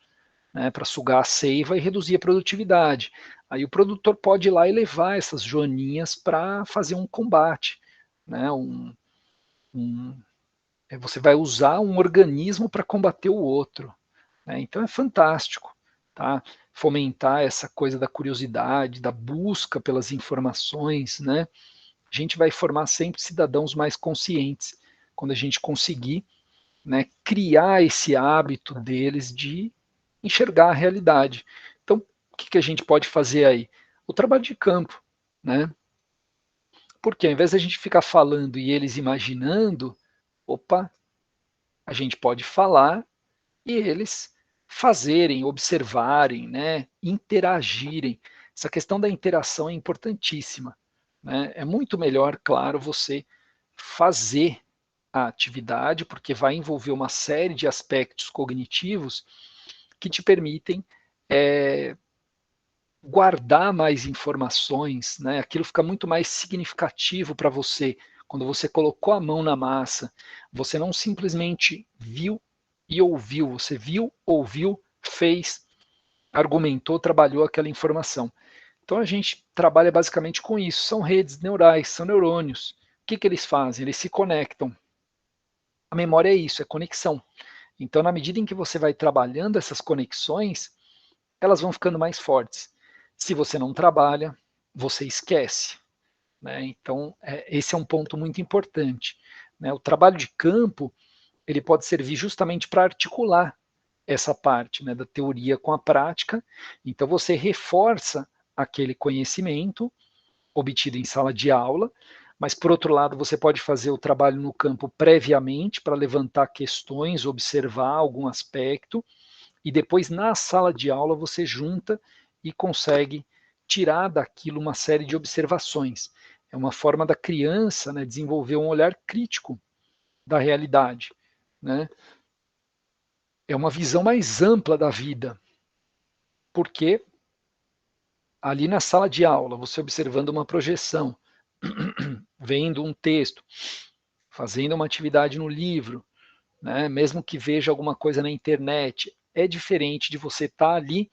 né, para sugar a seiva e reduzir a produtividade. Aí o produtor pode ir lá e levar essas joaninhas para fazer um combate, né, você vai usar um organismo para combater o outro. Né? Então é fantástico, tá? Fomentar essa coisa da curiosidade, da busca pelas informações, né? A gente vai formar sempre cidadãos mais conscientes quando a gente conseguir, né, criar esse hábito deles de enxergar a realidade. Então, o que a gente pode fazer aí? O trabalho de campo, né? Porque ao invés de a gente ficar falando e eles imaginando, opa, a gente pode falar e eles fazerem, observarem, né, interagirem. Essa questão da interação é importantíssima. Né? É muito melhor, claro, você fazer a atividade, porque vai envolver uma série de aspectos cognitivos que te permitem guardar mais informações, né? Aquilo fica muito mais significativo para você. Quando você colocou a mão na massa, você não simplesmente viu e ouviu, você viu, ouviu, fez, argumentou, trabalhou aquela informação. Então a gente trabalha basicamente com isso. São redes neurais, são neurônios. O que eles fazem? Eles se conectam. A memória é isso, é conexão. Então, na medida em que você vai trabalhando essas conexões, elas vão ficando mais fortes. Se você não trabalha, você esquece. Né? Então, esse é um ponto muito importante. Né? O trabalho de campo, ele pode servir justamente para articular essa parte, né, da teoria com a prática. Então, você reforça aquele conhecimento obtido em sala de aula, mas, por outro lado, você pode fazer o trabalho no campo previamente para levantar questões, observar algum aspecto, e depois, na sala de aula, você junta e consegue tirar daquilo uma série de observações. É uma forma da criança, né, desenvolver um olhar crítico da realidade. Né? É uma visão mais ampla da vida, porque ali na sala de aula, você observando uma projeção, vendo um texto, fazendo uma atividade no livro, né, mesmo que veja alguma coisa na internet, é diferente de você estar ali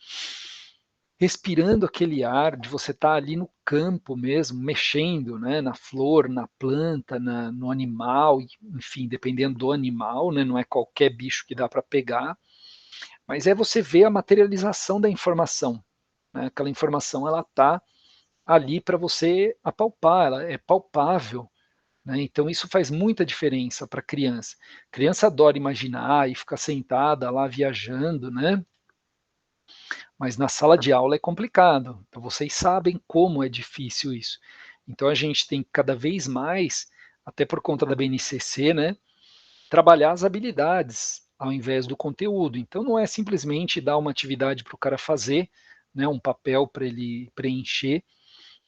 respirando aquele ar, de você estar ali no campo mesmo, mexendo, né, na flor, na planta, no animal, enfim, dependendo do animal, né, não é qualquer bicho que dá para pegar, mas é você ver a materialização da informação. Né, aquela informação ela está ali para você apalpar, ela é palpável. Né? Então isso faz muita diferença para a criança. A criança adora imaginar e ficar sentada lá viajando, né? Mas na sala de aula é complicado. Então vocês sabem como é difícil isso. Então a gente tem que cada vez mais, até por conta da BNCC, né, trabalhar as habilidades ao invés do conteúdo. Então, não é simplesmente dar uma atividade para o cara fazer, né, um papel para ele preencher,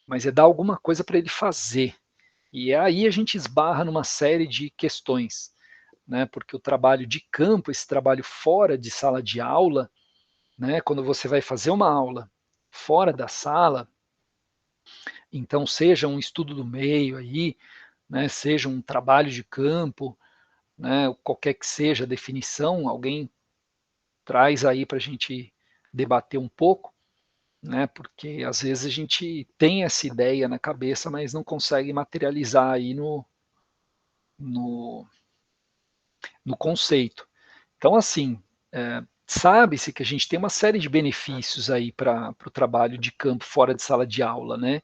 mas é dar alguma coisa para ele fazer. E aí a gente esbarra numa série de questões, né, porque o trabalho de campo, esse trabalho fora de sala de aula, né, quando você vai fazer uma aula fora da sala, então seja um estudo do meio aí, né, seja um trabalho de campo, né, qualquer que seja a definição, alguém traz aí para a gente debater um pouco, né, porque às vezes a gente tem essa ideia na cabeça, mas não consegue materializar aí no, no conceito. Então, assim, sabe-se que a gente tem uma série de benefícios aí para o trabalho de campo fora de sala de aula, né?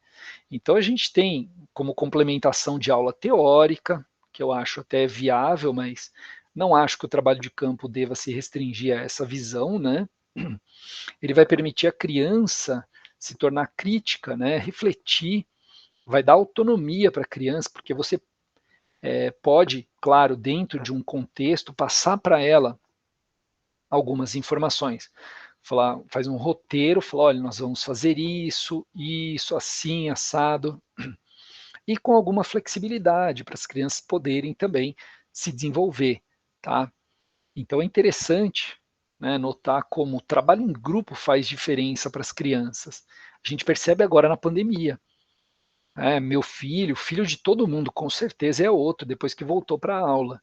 Então, a gente tem como complementação de aula teórica, que eu acho até viável, mas não acho que o trabalho de campo deva se restringir a essa visão, né? Ele vai permitir a criança se tornar crítica, né? Refletir, vai dar autonomia para a criança, porque você pode, claro, dentro de um contexto, passar para ela algumas informações. Falar, faz um roteiro, fala, olha, nós vamos fazer isso, assim, assado, e com alguma flexibilidade para as crianças poderem também se desenvolver, tá? Então é interessante, né, notar como o trabalho em grupo faz diferença para as crianças. A gente percebe agora na pandemia. Meu filho, filho de todo mundo, com certeza é outro, depois que voltou para a aula.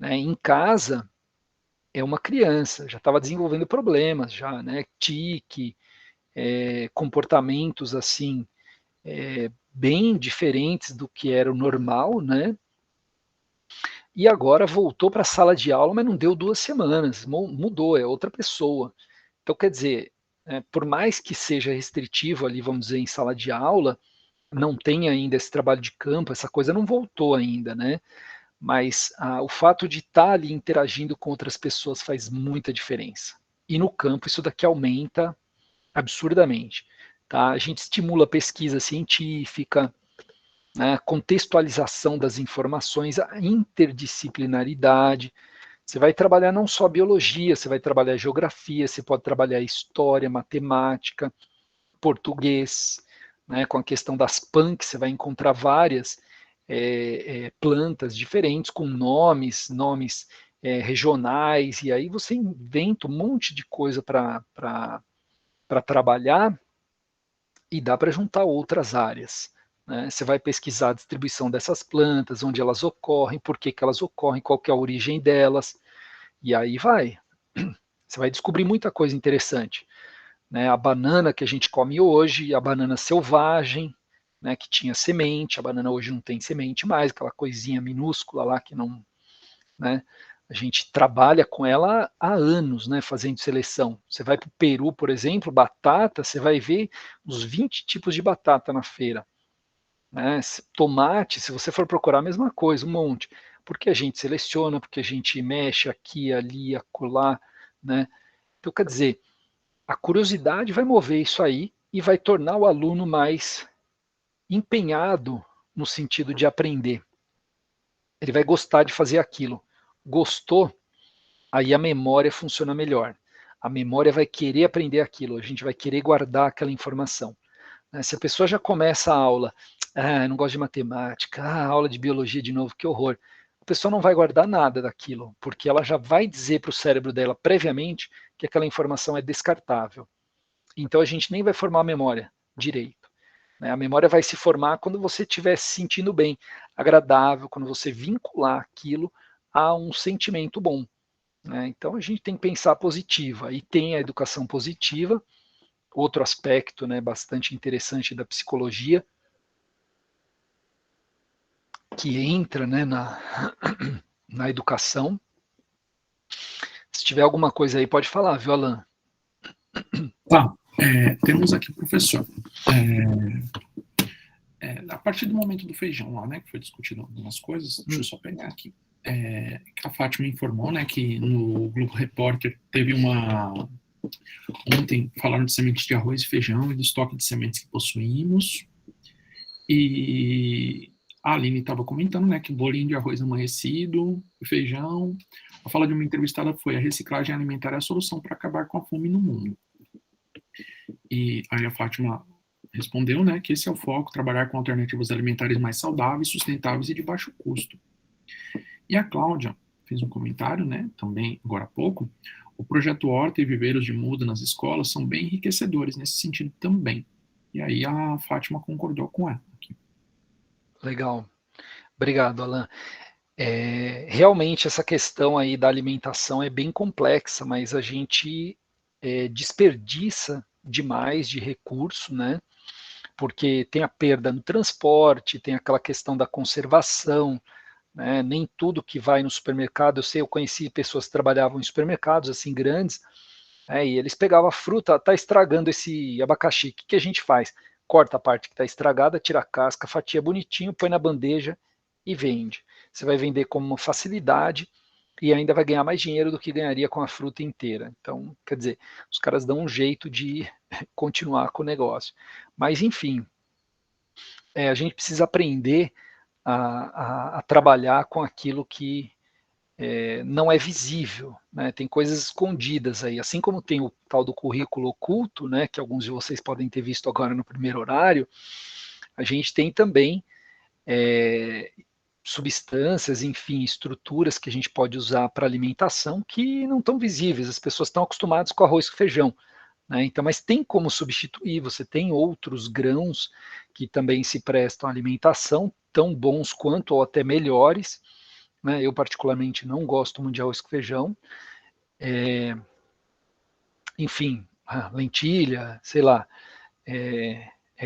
Em casa, é uma criança, já estava desenvolvendo problemas, já, né? Tique, comportamentos assim, bem diferentes do que era o normal, né? E agora voltou para a sala de aula, mas não deu 2 semanas, mudou, é outra pessoa. Então, quer dizer, por mais que seja restritivo ali, vamos dizer, em sala de aula, não tem ainda esse trabalho de campo, essa coisa não voltou ainda, né? Mas o fato de estar ali interagindo com outras pessoas faz muita diferença. E no campo isso daqui aumenta absurdamente. Tá? A gente estimula a pesquisa científica, né, contextualização das informações, a interdisciplinaridade. Você vai trabalhar não só biologia, você vai trabalhar geografia, você pode trabalhar história, matemática, português, né, com a questão das punks, você vai encontrar várias plantas diferentes, com nomes regionais, e aí você inventa um monte de coisa para trabalhar e dá para juntar outras áreas. Né? Você vai pesquisar a distribuição dessas plantas, onde elas ocorrem, por que elas ocorrem, qual que é a origem delas, e aí vai. Você vai descobrir muita coisa interessante. Né? A banana que a gente come hoje, a banana selvagem, né, que tinha semente, a banana hoje não tem semente mais, aquela coisinha minúscula lá que não, né, a gente trabalha com ela há anos, né, fazendo seleção. Você vai para o Peru, por exemplo, batata, você vai ver uns 20 tipos de batata na feira. Né? Tomate, se você for procurar, a mesma coisa, um monte. Porque a gente seleciona, porque a gente mexe aqui, ali, acolá, né? Então, quer dizer, a curiosidade vai mover isso aí e vai tornar o aluno mais empenhado no sentido de aprender. Ele vai gostar de fazer aquilo. Gostou, aí a memória funciona melhor. A memória vai querer aprender aquilo, a gente vai querer guardar aquela informação. Se a pessoa já começa a aula, eu não gosto de matemática, aula de biologia de novo, que horror. A pessoa não vai guardar nada daquilo, porque ela já vai dizer para o cérebro dela previamente que aquela informação é descartável. Então a gente nem vai formar a memória direito. A memória vai se formar quando você estiver se sentindo bem, agradável, quando você vincular aquilo a um sentimento bom. Então a gente tem que pensar positiva. E tem a educação positiva, outro aspecto, né, bastante interessante da psicologia, que entra, né, na educação. Se tiver alguma coisa aí, pode falar, viu, Alan? Tá, temos aqui o professor. A partir do momento do feijão lá, né, que foi discutido algumas coisas, deixa eu só pegar aqui. A Fátima informou, né, que no Globo Repórter teve ontem falaram de sementes de arroz e feijão e do estoque de sementes que possuímos. E a Aline estava comentando, né, que bolinho de arroz amanhecido, feijão, A fala de uma entrevistada foi: a reciclagem alimentar é a solução para acabar com a fome no mundo. E aí a Fátima respondeu, né, que esse é o foco, trabalhar com alternativas alimentares mais saudáveis, sustentáveis e de baixo custo. E a Cláudia fez um comentário, né, também agora há pouco: o projeto Horta e Viveiros de Muda nas escolas são bem enriquecedores nesse sentido também. E aí a Fátima concordou com ela aqui. Legal. Obrigado, Alan. Realmente essa questão aí da alimentação é bem complexa, mas a gente desperdiça demais de recurso, né? Porque tem a perda no transporte, tem aquela questão da conservação, né? Nem tudo que vai no supermercado, eu conheci pessoas que trabalhavam em supermercados assim grandes, e eles pegavam a fruta, tá estragando esse abacaxi, o que a gente faz? Corta a parte que está estragada, tira a casca, fatia bonitinho, põe na bandeja e vende. Você vai vender com uma facilidade e ainda vai ganhar mais dinheiro do que ganharia com a fruta inteira. Então, quer dizer, os caras dão um jeito de continuar com o negócio. Mas, enfim, a gente precisa aprender a trabalhar com aquilo que não é visível, né? Tem coisas escondidas aí, assim como tem o tal do currículo oculto, né, que alguns de vocês podem ter visto agora no primeiro horário, a gente tem também substâncias, enfim, estruturas que a gente pode usar para alimentação que não estão visíveis, as pessoas estão acostumadas com arroz e feijão, né? Então, mas tem como substituir, você tem outros grãos que também se prestam à alimentação, tão bons quanto ou até melhores, né? Eu particularmente não gosto muito de arroz com feijão, enfim, lentilha, sei lá,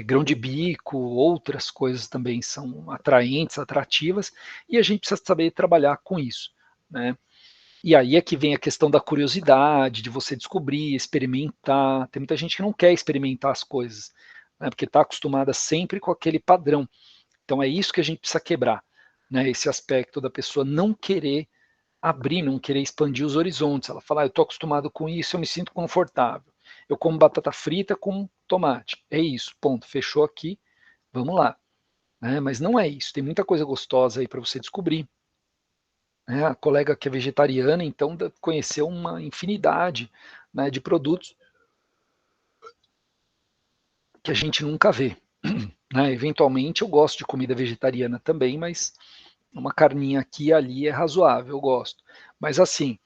grão de bico, outras coisas também são atraentes, atrativas, e a gente precisa saber trabalhar com isso, né? E aí é que vem a questão da curiosidade, de você descobrir, experimentar. Tem muita gente que não quer experimentar as coisas, né, porque está acostumada sempre com aquele padrão. Então é isso que a gente precisa quebrar, né, esse aspecto da pessoa não querer abrir, não querer expandir os horizontes. Ela fala: eu estou acostumado com isso, eu me sinto confortável. Eu como batata frita com tomate. É isso, ponto. Fechou aqui, vamos lá. Mas não é isso. Tem muita coisa gostosa aí para você descobrir. A colega que é vegetariana, então, conheceu uma infinidade, né, de produtos que a gente nunca vê. Né? Eventualmente eu gosto de comida vegetariana também, mas uma carninha aqui e ali é razoável, eu gosto. Mas assim,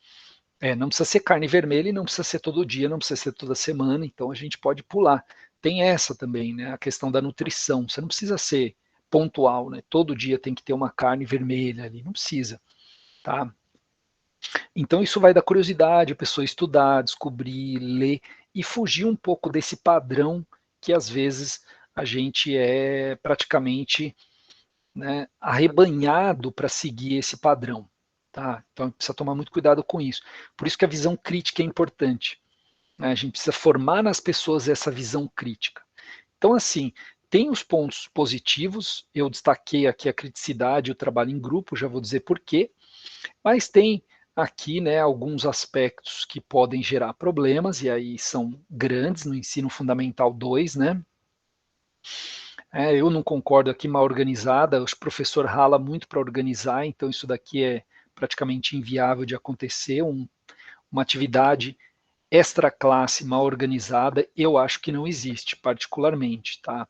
não precisa ser carne vermelha e não precisa ser todo dia, não precisa ser toda semana, então a gente pode pular. Tem essa também, né, a questão da nutrição. Você não precisa ser pontual, né? Todo dia tem que ter uma carne vermelha ali, não precisa, tá? Então isso vai da curiosidade, a pessoa estudar, descobrir, ler e fugir um pouco desse padrão que às vezes a gente é praticamente, né, arrebanhado para seguir esse padrão. Tá? Então precisa tomar muito cuidado com isso. Por isso que a visão crítica é importante, né? A gente precisa formar nas pessoas essa visão crítica. Então, assim, tem os pontos positivos, eu destaquei aqui a criticidade e o trabalho em grupo, já vou dizer por quê, mas tem aqui, né, alguns aspectos que podem gerar problemas, e aí são grandes no ensino fundamental 2, né? Eu não concordo aqui, mal organizada, o professor rala muito para organizar, então isso daqui é praticamente inviável de acontecer, uma atividade extra classe mal organizada, eu acho que não existe, particularmente, tá?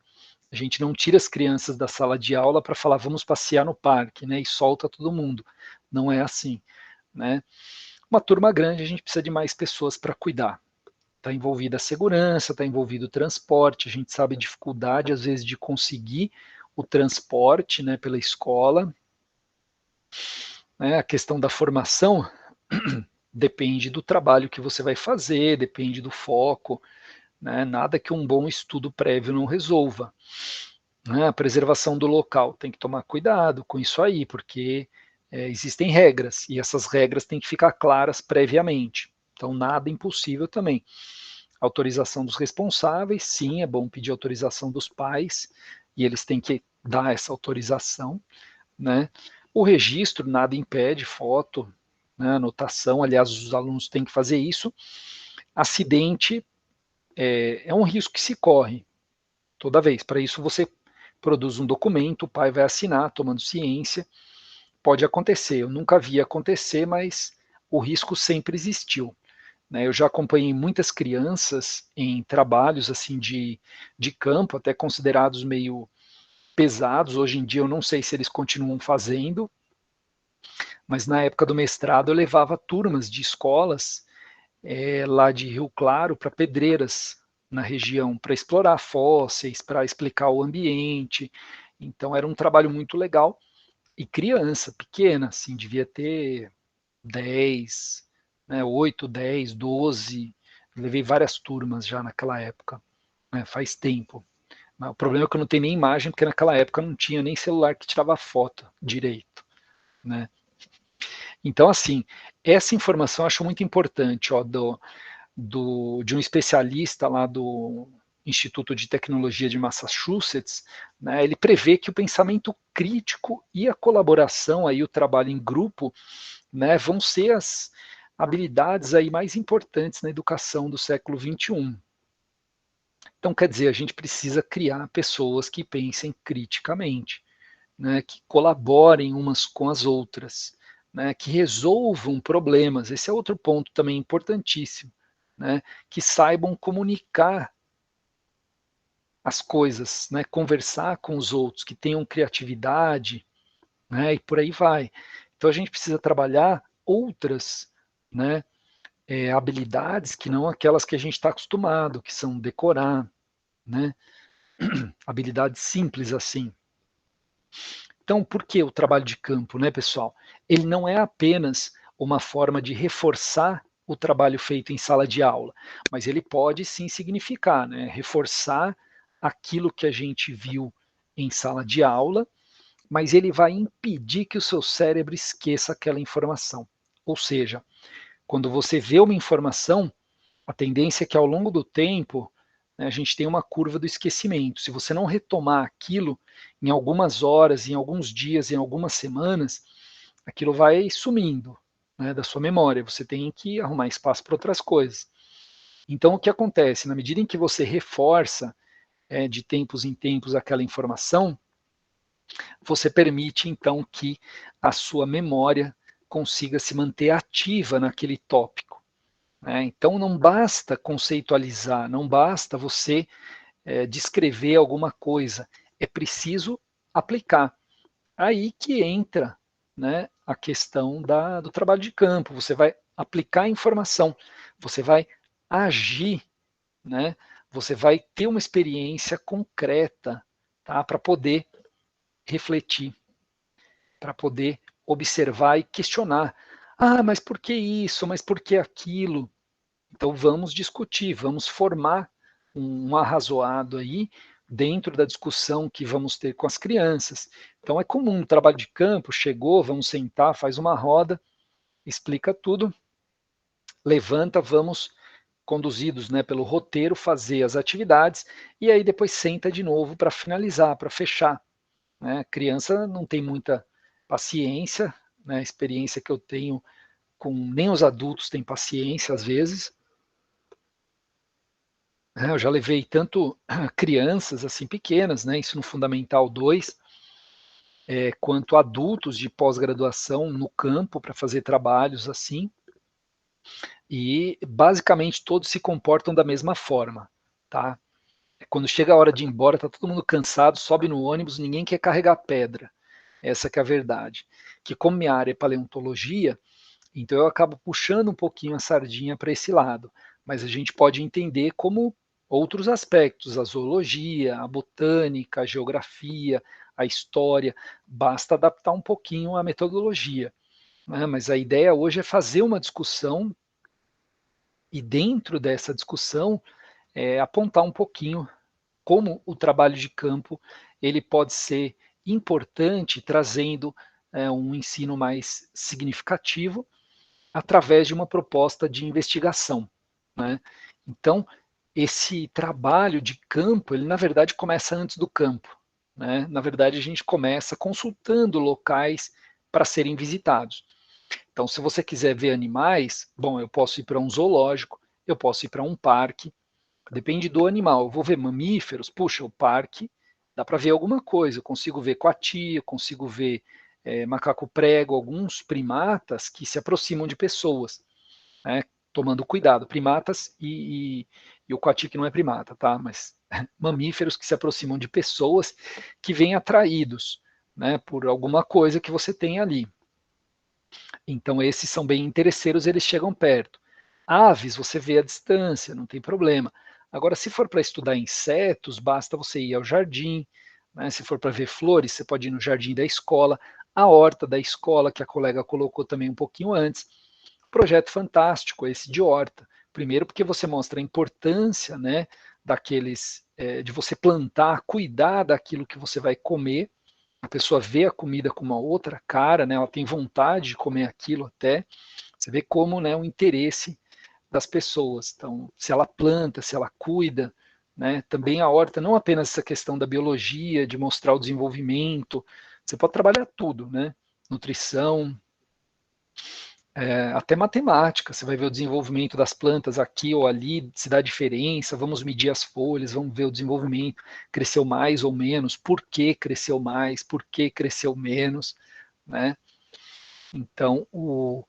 A gente não tira as crianças da sala de aula para falar vamos passear no parque, né, e solta todo mundo. Não é assim, né? Uma turma grande, a gente precisa de mais pessoas para cuidar. Está envolvida a segurança, está envolvido o transporte, a gente sabe a dificuldade, às vezes, de conseguir o transporte, né, pela escola. A questão da formação depende do trabalho que você vai fazer, depende do foco, né? Nada que um bom estudo prévio não resolva. A preservação do local, tem que tomar cuidado com isso aí, porque existem regras, e essas regras têm que ficar claras previamente. Então, nada impossível também. Autorização dos responsáveis, sim, é bom pedir autorização dos pais, e eles têm que dar essa autorização, né? O registro, nada impede, foto, né, anotação, aliás, os alunos têm que fazer isso. Acidente é um risco que se corre toda vez. Para isso, você produz um documento, o pai vai assinar, tomando ciência. Pode acontecer, eu nunca vi acontecer, mas o risco sempre existiu, né? Eu já acompanhei muitas crianças em trabalhos assim de campo, até considerados meio pesados. Hoje em dia eu não sei se eles continuam fazendo, mas na época do mestrado eu levava turmas de escolas lá de Rio Claro para Pedreiras, na região, para explorar fósseis, para explicar o ambiente. Então era um trabalho muito legal. E criança, pequena, assim, devia ter 10, né, 8, 10, 12. Levei várias turmas já naquela época, né, faz tempo. Mas o problema é que eu não tenho nem imagem, porque naquela época não tinha nem celular que tirava foto direito, né? Então, assim, essa informação eu acho muito importante, ó, de um especialista lá do Instituto de Tecnologia de Massachusetts, né, ele prevê que o pensamento crítico e a colaboração, aí, o trabalho em grupo, né, vão ser as habilidades aí mais importantes na educação do século XXI. Então, quer dizer, a gente precisa criar pessoas que pensem criticamente, né, que colaborem umas com as outras, né, que resolvam problemas. Esse é outro ponto também importantíssimo, né, que saibam comunicar as coisas, né, conversar com os outros, que tenham criatividade, né, e por aí vai. Então a gente precisa trabalhar outras, né, habilidades que não aquelas que a gente está acostumado, que são decorar, né, habilidades simples assim. Então, por que o trabalho de campo, né, pessoal? Ele não é apenas uma forma de reforçar o trabalho feito em sala de aula, mas ele pode sim significar, né, reforçar aquilo que a gente viu em sala de aula, mas ele vai impedir que o seu cérebro esqueça aquela informação. Ou seja, quando você vê uma informação, a tendência é que ao longo do tempo, né, a gente tem uma curva do esquecimento. Se você não retomar aquilo em algumas horas, em alguns dias, em algumas semanas, aquilo vai sumindo, né, da sua memória. Você tem que arrumar espaço para outras coisas. Então, o que acontece? Na medida em que você reforça de tempos em tempos aquela informação, você permite então que a sua memória consiga se manter ativa naquele tópico. Né? Então não basta conceitualizar, não basta você descrever alguma coisa, é preciso aplicar. Aí que entra, né, a questão do trabalho de campo. Você vai aplicar a informação, você vai agir, né? Você vai ter uma experiência concreta, tá, para poder refletir, para poder observar e questionar. Ah, mas por que isso? Mas por que aquilo? Então vamos discutir, vamos formar um arrazoado aí dentro da discussão que vamos ter com as crianças. Então é comum, o trabalho de campo, chegou, vamos sentar, faz uma roda, explica tudo, levanta, vamos conduzidos, né, pelo roteiro, fazer as atividades e aí depois senta de novo para finalizar, para fechar. Né? A criança não tem muita paciência, né? A experiência que eu tenho com nem os adultos têm paciência às vezes. Eu já levei tanto crianças assim pequenas, né, ensino fundamental 2, quanto adultos de pós-graduação no campo para fazer trabalhos assim, e basicamente todos se comportam da mesma forma, tá? Quando chega a hora de ir embora, tá todo mundo cansado, sobe no ônibus, ninguém quer carregar pedra. Essa que é a verdade. Que como minha área é paleontologia, então eu acabo puxando um pouquinho a sardinha para esse lado, mas a gente pode entender como outros aspectos, a zoologia, a botânica, a geografia, a história, basta adaptar um pouquinho a metodologia. Né? Mas a ideia hoje é fazer uma discussão e dentro dessa discussão apontar um pouquinho como o trabalho de campo ele pode ser importante, trazendo um ensino mais significativo através de uma proposta de investigação. Né? Então, esse trabalho de campo, ele na verdade começa antes do campo. Né? Na verdade, a gente começa consultando locais para serem visitados. Então, se você quiser ver animais, bom, eu posso ir para um zoológico, eu posso ir para um parque, depende do animal. Eu vou ver mamíferos, puxa, o parque, dá para ver alguma coisa, eu consigo ver coati, eu consigo ver macaco prego, alguns primatas que se aproximam de pessoas, né, tomando cuidado, primatas e o coati que não é primata, tá? Mas mamíferos que se aproximam de pessoas que vêm atraídos, né, por alguma coisa que você tem ali. Então esses são bem interesseiros, eles chegam perto. Aves você vê à distância, não tem problema. Agora, se for para estudar insetos, basta você ir ao jardim, né? Se for para ver flores, você pode ir no jardim da escola, a horta da escola, que a colega colocou também um pouquinho antes. Projeto fantástico esse de horta. Primeiro porque você mostra a importância, né, de você plantar, cuidar daquilo que você vai comer. A pessoa vê a comida com uma outra cara, né, ela tem vontade de comer aquilo até. Você vê como, né, o interesse das pessoas. Então, se ela planta, se ela cuida, né, também a horta, não apenas essa questão da biologia, de mostrar o desenvolvimento, você pode trabalhar tudo, né, nutrição, até matemática, você vai ver o desenvolvimento das plantas aqui ou ali, se dá diferença, vamos medir as folhas, vamos ver o desenvolvimento, cresceu mais ou menos, por que cresceu mais, por que cresceu menos, né? Então, o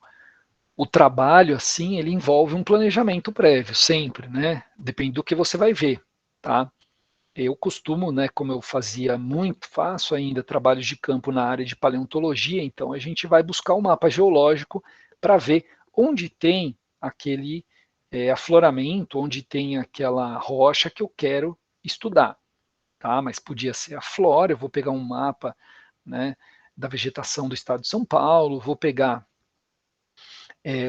trabalho, assim, ele envolve um planejamento prévio, sempre, né? Depende do que você vai ver, tá? Eu costumo, né, como eu faço ainda trabalhos de campo na área de paleontologia, então a gente vai buscar um mapa geológico para ver onde tem aquele afloramento, onde tem aquela rocha que eu quero estudar, tá? Mas podia ser a flora, eu vou pegar um mapa, né, da vegetação do estado de São Paulo, vou pegar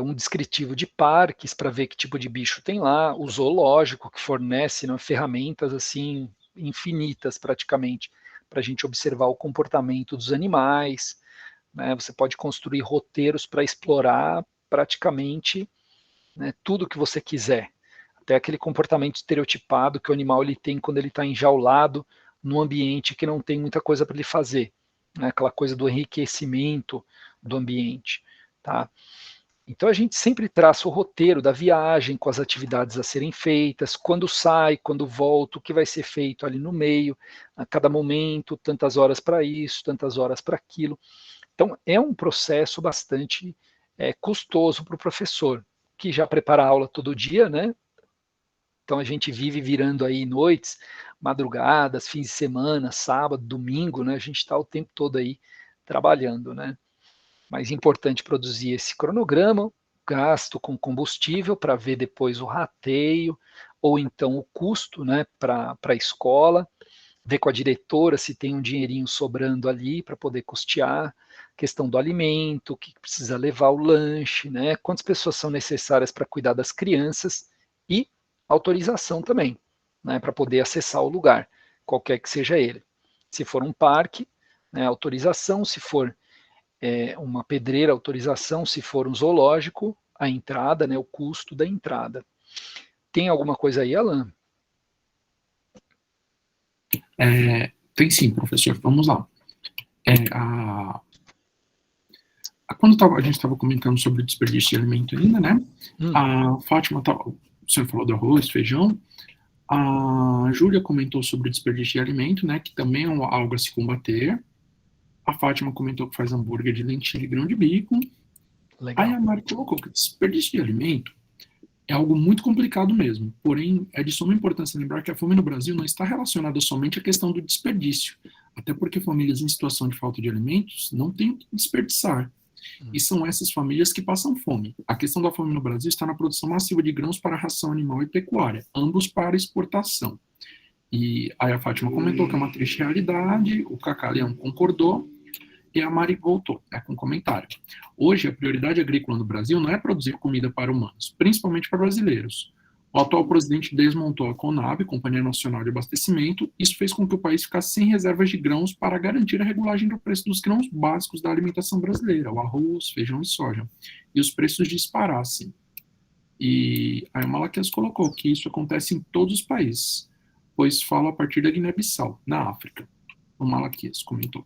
um descritivo de parques para ver que tipo de bicho tem lá, o zoológico que fornece, né, ferramentas assim infinitas praticamente para a gente observar o comportamento dos animais, né? Você pode construir roteiros para explorar praticamente, né, tudo que você quiser, até aquele comportamento estereotipado que o animal ele tem quando ele está enjaulado num ambiente que não tem muita coisa para ele fazer, né? Aquela coisa do enriquecimento do ambiente, tá? Então a gente sempre traça o roteiro da viagem com as atividades a serem feitas, quando sai, quando volta, o que vai ser feito ali no meio, a cada momento, tantas horas para isso, tantas horas para aquilo. Então é um processo bastante custoso para o professor, que já prepara a aula todo dia, né? Então a gente vive virando aí noites, madrugadas, fins de semana, sábado, domingo, né? A gente está o tempo todo aí trabalhando, né? Mas é importante produzir esse cronograma, gasto com combustível para ver depois o rateio, ou então o custo, né, para a escola, ver com a diretora se tem um dinheirinho sobrando ali para poder custear, questão do alimento, o que precisa levar o lanche, né, quantas pessoas são necessárias para cuidar das crianças e autorização também, né, para poder acessar o lugar, qualquer que seja ele. Se for um parque, né, autorização, se for uma pedreira, autorização, se for um zoológico, a entrada, né, o custo da entrada. Tem alguma coisa aí, Alan? Tem sim, professor. Vamos lá. Quando a gente estava comentando sobre o desperdício de alimento ainda, né? A Fátima, o senhor falou do arroz, feijão. A Júlia comentou sobre o desperdício de alimento, né? Que também é algo a se combater. A Fátima comentou que faz hambúrguer de lentilha e grão de bico. Legal. Aí a Mari colocou que desperdício de alimento é algo muito complicado mesmo. Porém, é de suma importância lembrar que a fome no Brasil não está relacionada somente à questão do desperdício. Até porque famílias em situação de falta de alimentos não têm o que desperdiçar. E são essas famílias que passam fome. A questão da fome no Brasil está na produção massiva de grãos para ração animal e pecuária, ambos para exportação. E aí a Fátima comentou que é uma triste realidade, o Cacá Leão concordou, e a Mari voltou, com comentário. Hoje, a prioridade agrícola no Brasil não é produzir comida para humanos, principalmente para brasileiros. O atual presidente desmontou a CONAB, Companhia Nacional de Abastecimento. Isso fez com que o país ficasse sem reservas de grãos para garantir a regulagem do preço dos grãos básicos da alimentação brasileira, o arroz, feijão e soja. E os preços disparassem. E aí o Malaquias colocou que isso acontece em todos os países, pois fala a partir da Guiné-Bissau, na África. O Malaquias comentou.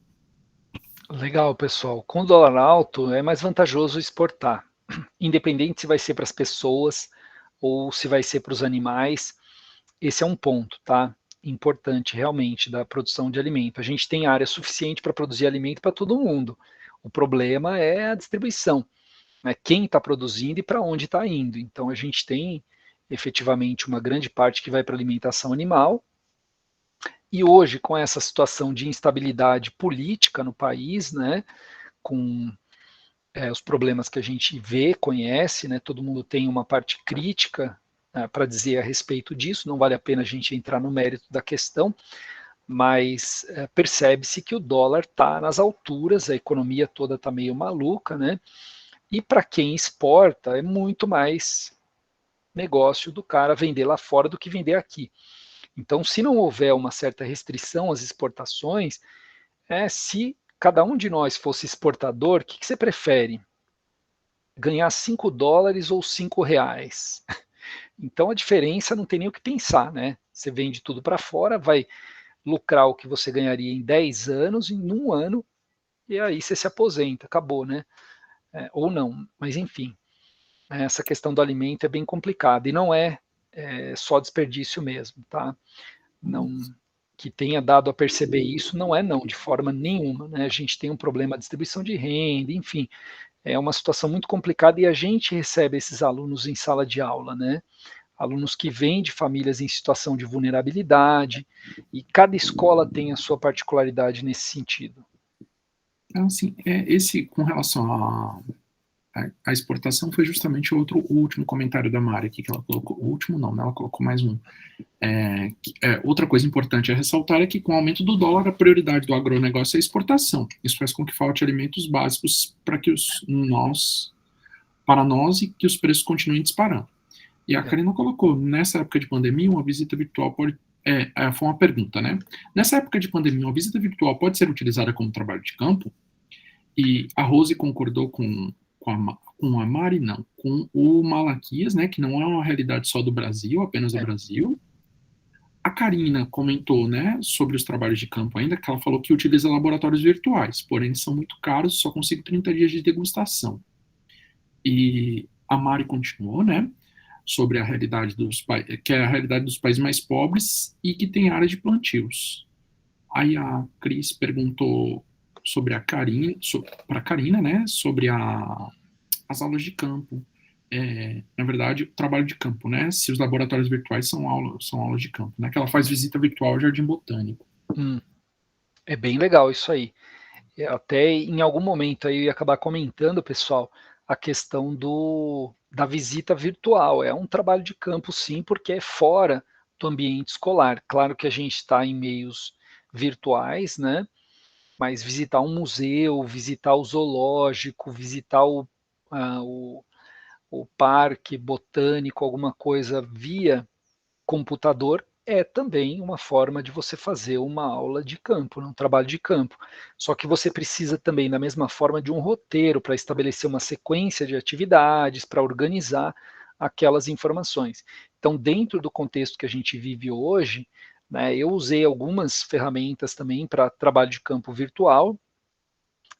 Legal, pessoal. Com o dólar alto, é mais vantajoso exportar, independente se vai ser para as pessoas ou se vai ser para os animais. Esse é um ponto, tá? Importante, realmente, da produção de alimento. A gente tem área suficiente para produzir alimento para todo mundo. O problema é a distribuição, né? Quem está produzindo e para onde está indo. Então a gente tem efetivamente uma grande parte que vai para alimentação animal. E hoje, com essa situação de instabilidade política no país, né, com os problemas que a gente vê, conhece, né, todo mundo tem uma parte crítica para dizer a respeito disso, não vale a pena a gente entrar no mérito da questão, mas percebe-se que o dólar está nas alturas, a economia toda está meio maluca, né, e para quem exporta é muito mais negócio do cara vender lá fora do que vender aqui. Então, se não houver uma certa restrição às exportações, se cada um de nós fosse exportador, o que você prefere? Ganhar $5 ou R$ 5? Então a diferença não tem nem o que pensar, né? Você vende tudo para fora, vai lucrar o que você ganharia em 10 anos, em um ano, e aí você se aposenta, acabou, né? Ou não, mas enfim, essa questão do alimento é bem complicada, e não é só desperdício mesmo, tá? Não, que tenha dado a perceber isso, não é não, de forma nenhuma, né? A gente tem um problema de distribuição de renda, enfim, é uma situação muito complicada e a gente recebe esses alunos em sala de aula, né? Alunos que vêm de famílias em situação de vulnerabilidade, e cada escola tem a sua particularidade nesse sentido. Então, assim, esse com relação a exportação foi justamente o último comentário da Mari aqui que ela colocou. O último não, né? Ela colocou mais um. Outra coisa importante a ressaltar é que com o aumento do dólar, a prioridade do agronegócio é a exportação. Isso faz com que falte alimentos básicos para nós e que os preços continuem disparando. E a Karina colocou, nessa época de pandemia, uma visita virtual pode... foi uma pergunta, né? Nessa época de pandemia, uma visita virtual pode ser utilizada como trabalho de campo? E a Rose concordou com a Mari, não, com o Malaquias, né, que não é uma realidade só do Brasil, apenas do Brasil. A Karina comentou, né, sobre os trabalhos de campo ainda, que ela falou que utiliza laboratórios virtuais, porém são muito caros, só consigo 30 dias de degustação. E a Mari continuou, né, sobre a realidade que é a realidade dos países mais pobres e que tem área de plantios. Aí a Cris perguntou sobre a Karina, para a Karina, né, sobre as aulas de campo. Na verdade, o trabalho de campo, né, se os laboratórios virtuais são aulas de campo, né, que ela faz visita virtual ao Jardim Botânico. É bem legal isso aí. Até em algum momento aí eu ia acabar comentando, pessoal, a questão da visita virtual. É um trabalho de campo, sim, porque é fora do ambiente escolar. Claro que a gente está em meios virtuais, né? Mas visitar um museu, visitar o zoológico, visitar o parque botânico, alguma coisa via computador, é também uma forma de você fazer uma aula de campo, um trabalho de campo. Só que você precisa também, da mesma forma, de um roteiro para estabelecer uma sequência de atividades, para organizar aquelas informações. Então, dentro do contexto que a gente vive hoje, né, eu usei algumas ferramentas também para trabalho de campo virtual,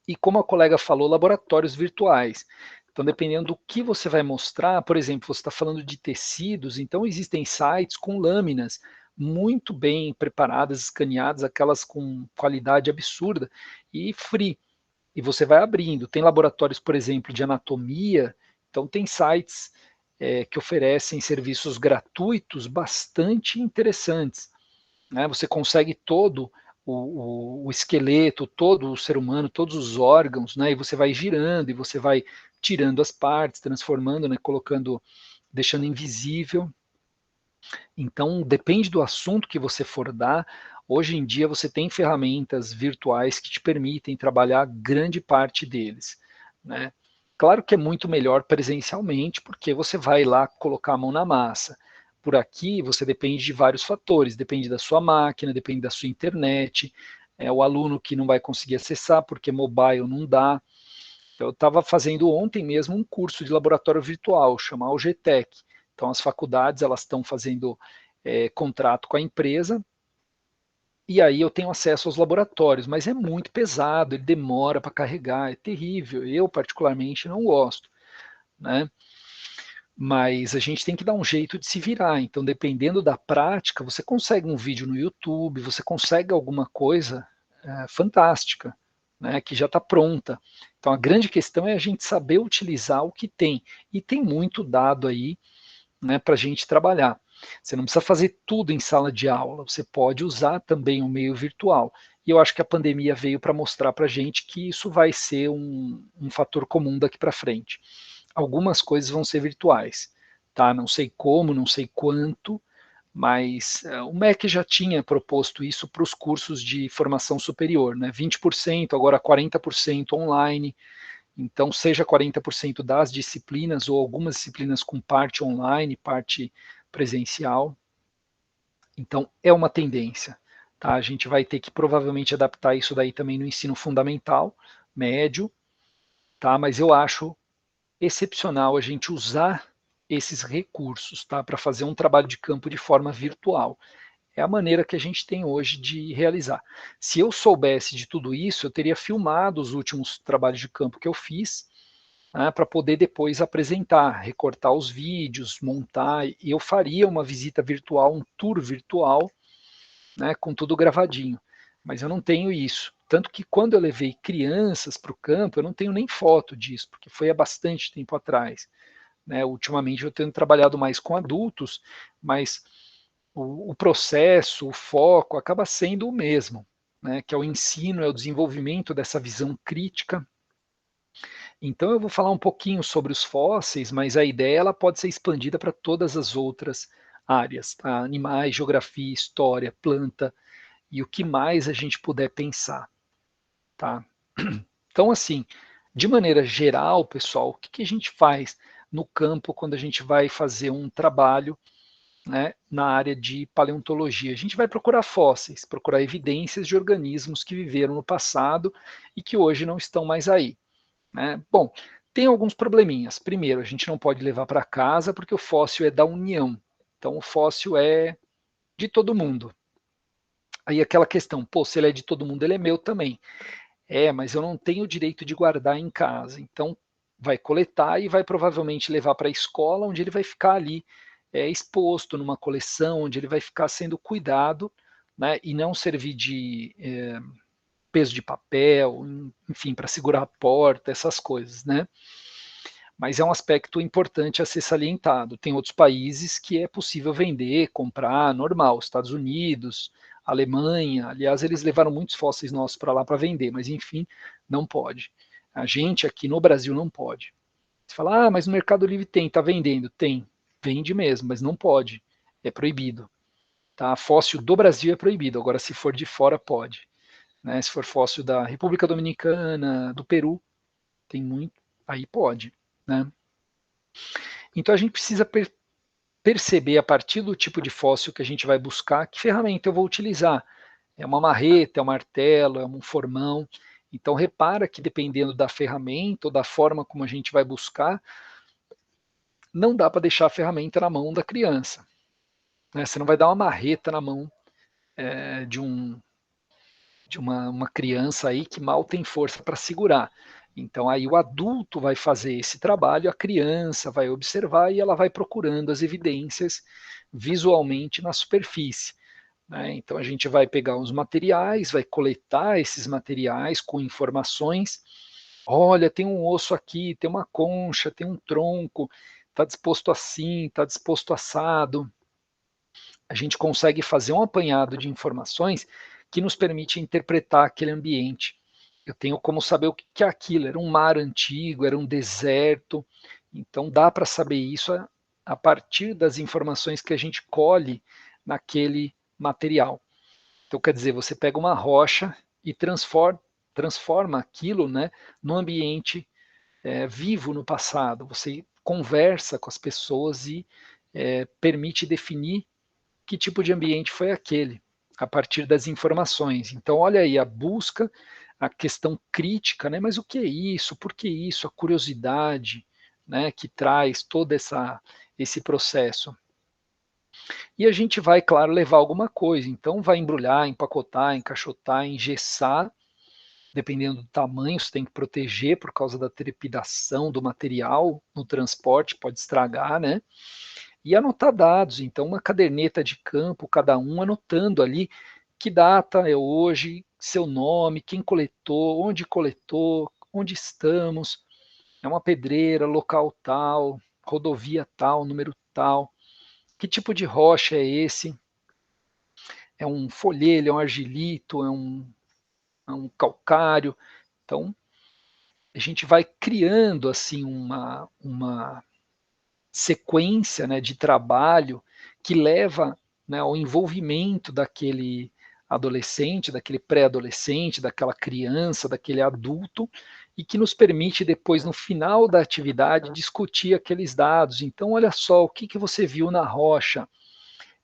e como a colega falou, laboratórios virtuais. Então, dependendo do que você vai mostrar, por exemplo, você está falando de tecidos, então existem sites com lâminas muito bem preparadas, escaneadas, aquelas com qualidade absurda e free. E você vai abrindo. Tem laboratórios, por exemplo, de anatomia, então tem sites que oferecem serviços gratuitos bastante interessantes, né? Você consegue todo o esqueleto, todo o ser humano, todos os órgãos, né? E você vai girando e você vai tirando as partes, transformando, né? Colocando, deixando invisível. Então, depende do assunto que você for dar. Hoje em dia você tem ferramentas virtuais que te permitem trabalhar grande parte deles, né? Claro que é muito melhor presencialmente, porque você vai lá colocar a mão na massa. Por aqui você depende de vários fatores, depende da sua máquina, depende da sua internet, o aluno que não vai conseguir acessar porque mobile não dá. Então, eu estava fazendo ontem mesmo um curso de laboratório virtual, chamar o GTEC. Então as faculdades elas estão fazendo contrato com a empresa, e aí eu tenho acesso aos laboratórios, mas é muito pesado, ele demora para carregar, é terrível, eu particularmente não gosto, né? Mas a gente tem que dar um jeito de se virar, então dependendo da prática, você consegue um vídeo no YouTube, você consegue alguma coisa fantástica, né, que já está pronta. Então a grande questão é a gente saber utilizar o que tem, e tem muito dado aí, né, para a gente trabalhar. Você não precisa fazer tudo em sala de aula, você pode usar também o meio virtual. E eu acho que a pandemia veio para mostrar para a gente que isso vai ser um fator comum daqui para frente. Algumas coisas vão ser virtuais, tá? Não sei como, não sei quanto, mas o MEC já tinha proposto isso para os cursos de formação superior, né? 20%, agora 40% online. Então, seja 40% das disciplinas ou algumas disciplinas com parte online, parte presencial. Então, é uma tendência. Tá? A gente vai ter que provavelmente adaptar isso daí também no ensino fundamental, médio, tá? Mas eu acho excepcional a gente usar esses recursos, tá? Para fazer um trabalho de campo de forma virtual. É a maneira que a gente tem hoje de realizar. Se eu soubesse de tudo isso, eu teria filmado os últimos trabalhos de campo que eu fiz, né, para poder depois apresentar, recortar os vídeos, montar, e eu faria uma visita virtual, um tour virtual, né, com tudo gravadinho. Mas eu não tenho isso. Tanto que quando eu levei crianças para o campo, eu não tenho nem foto disso, porque foi há bastante tempo atrás. Né? Ultimamente eu tenho trabalhado mais com adultos, mas o processo, o foco acaba sendo o mesmo, né? Que é o ensino, é o desenvolvimento dessa visão crítica. Então eu vou falar um pouquinho sobre os fósseis, mas a ideia ela pode ser expandida para todas as outras áreas, tá? Animais, geografia, história, planta e o que mais a gente puder pensar, tá? Então assim, de maneira geral, pessoal, o que, que a gente faz no campo quando a gente vai fazer um trabalho, né, na área de paleontologia? A gente vai procurar fósseis, procurar evidências de organismos que viveram no passado e que hoje não estão mais aí. Né? Bom, tem alguns probleminhas. Primeiro, a gente não pode levar para casa porque o fóssil é da União. Então, o fóssil é de todo mundo. Aí aquela questão, pô, se ele é de todo mundo, ele é meu também. É, mas eu não tenho o direito de guardar em casa. Então, vai coletar e vai provavelmente levar para a escola, onde ele vai ficar ali exposto numa coleção, onde ele vai ficar sendo cuidado, né, e não servir de peso de papel, enfim, para segurar a porta, essas coisas, né? Mas é um aspecto importante a ser salientado. Tem outros países que é possível vender, comprar, normal. Estados Unidos, Alemanha, aliás, eles levaram muitos fósseis nossos para lá para vender, mas enfim, não pode. A gente aqui no Brasil não pode. Você fala, ah, mas no Mercado Livre tem, está vendendo. Tem, vende mesmo, mas não pode. É proibido. Tá? Fóssil do Brasil é proibido, agora se for de fora pode. Né? Se for fóssil da República Dominicana, do Peru, tem muito, aí pode. Né? Então a gente precisa perceber a partir do tipo de fóssil que a gente vai buscar, que ferramenta eu vou utilizar. É uma marreta, é um martelo, é um formão. Então repara que dependendo da ferramenta ou da forma como a gente vai buscar, não dá para deixar a ferramenta na mão da criança. Né? Você não vai dar uma marreta na mão de uma criança aí que mal tem força para segurar. Então aí o adulto vai fazer esse trabalho, a criança vai observar e ela vai procurando as evidências visualmente na superfície. Né? Então a gente vai pegar os materiais, vai coletar esses materiais com informações. Olha, tem um osso aqui, tem uma concha, tem um tronco, está disposto assim, está disposto assado. A gente consegue fazer um apanhado de informações que nos permite interpretar aquele ambiente. Eu tenho como saber o que é aquilo, era um mar antigo, era um deserto, então dá para saber isso a partir das informações que a gente colhe naquele material. Então, quer dizer, você pega uma rocha e transforma aquilo, né, num ambiente vivo no passado. Você conversa com as pessoas e permite definir que tipo de ambiente foi aquele, a partir das informações. Então, olha aí, a busca, a questão crítica, né? Mas o que é isso? Por que isso? A curiosidade, né? Que traz todo esse processo. E a gente vai, claro, levar alguma coisa. Então, vai embrulhar, empacotar, encaixotar, engessar. Dependendo do tamanho, você tem que proteger por causa da trepidação do material no transporte, pode estragar, né? E anotar dados, então uma caderneta de campo, cada um anotando ali que data é hoje, seu nome, quem coletou, onde estamos, é uma pedreira, local tal, rodovia tal, número tal, que tipo de rocha é esse? É um folhelho, é um argilito, é um calcário. Então, a gente vai criando assim uma sequência, né, de trabalho que leva, né, ao envolvimento daquele adolescente, daquele pré-adolescente, daquela criança, daquele adulto, e que nos permite depois, no final da atividade, discutir aqueles dados. Então, olha só, o que, que você viu na rocha?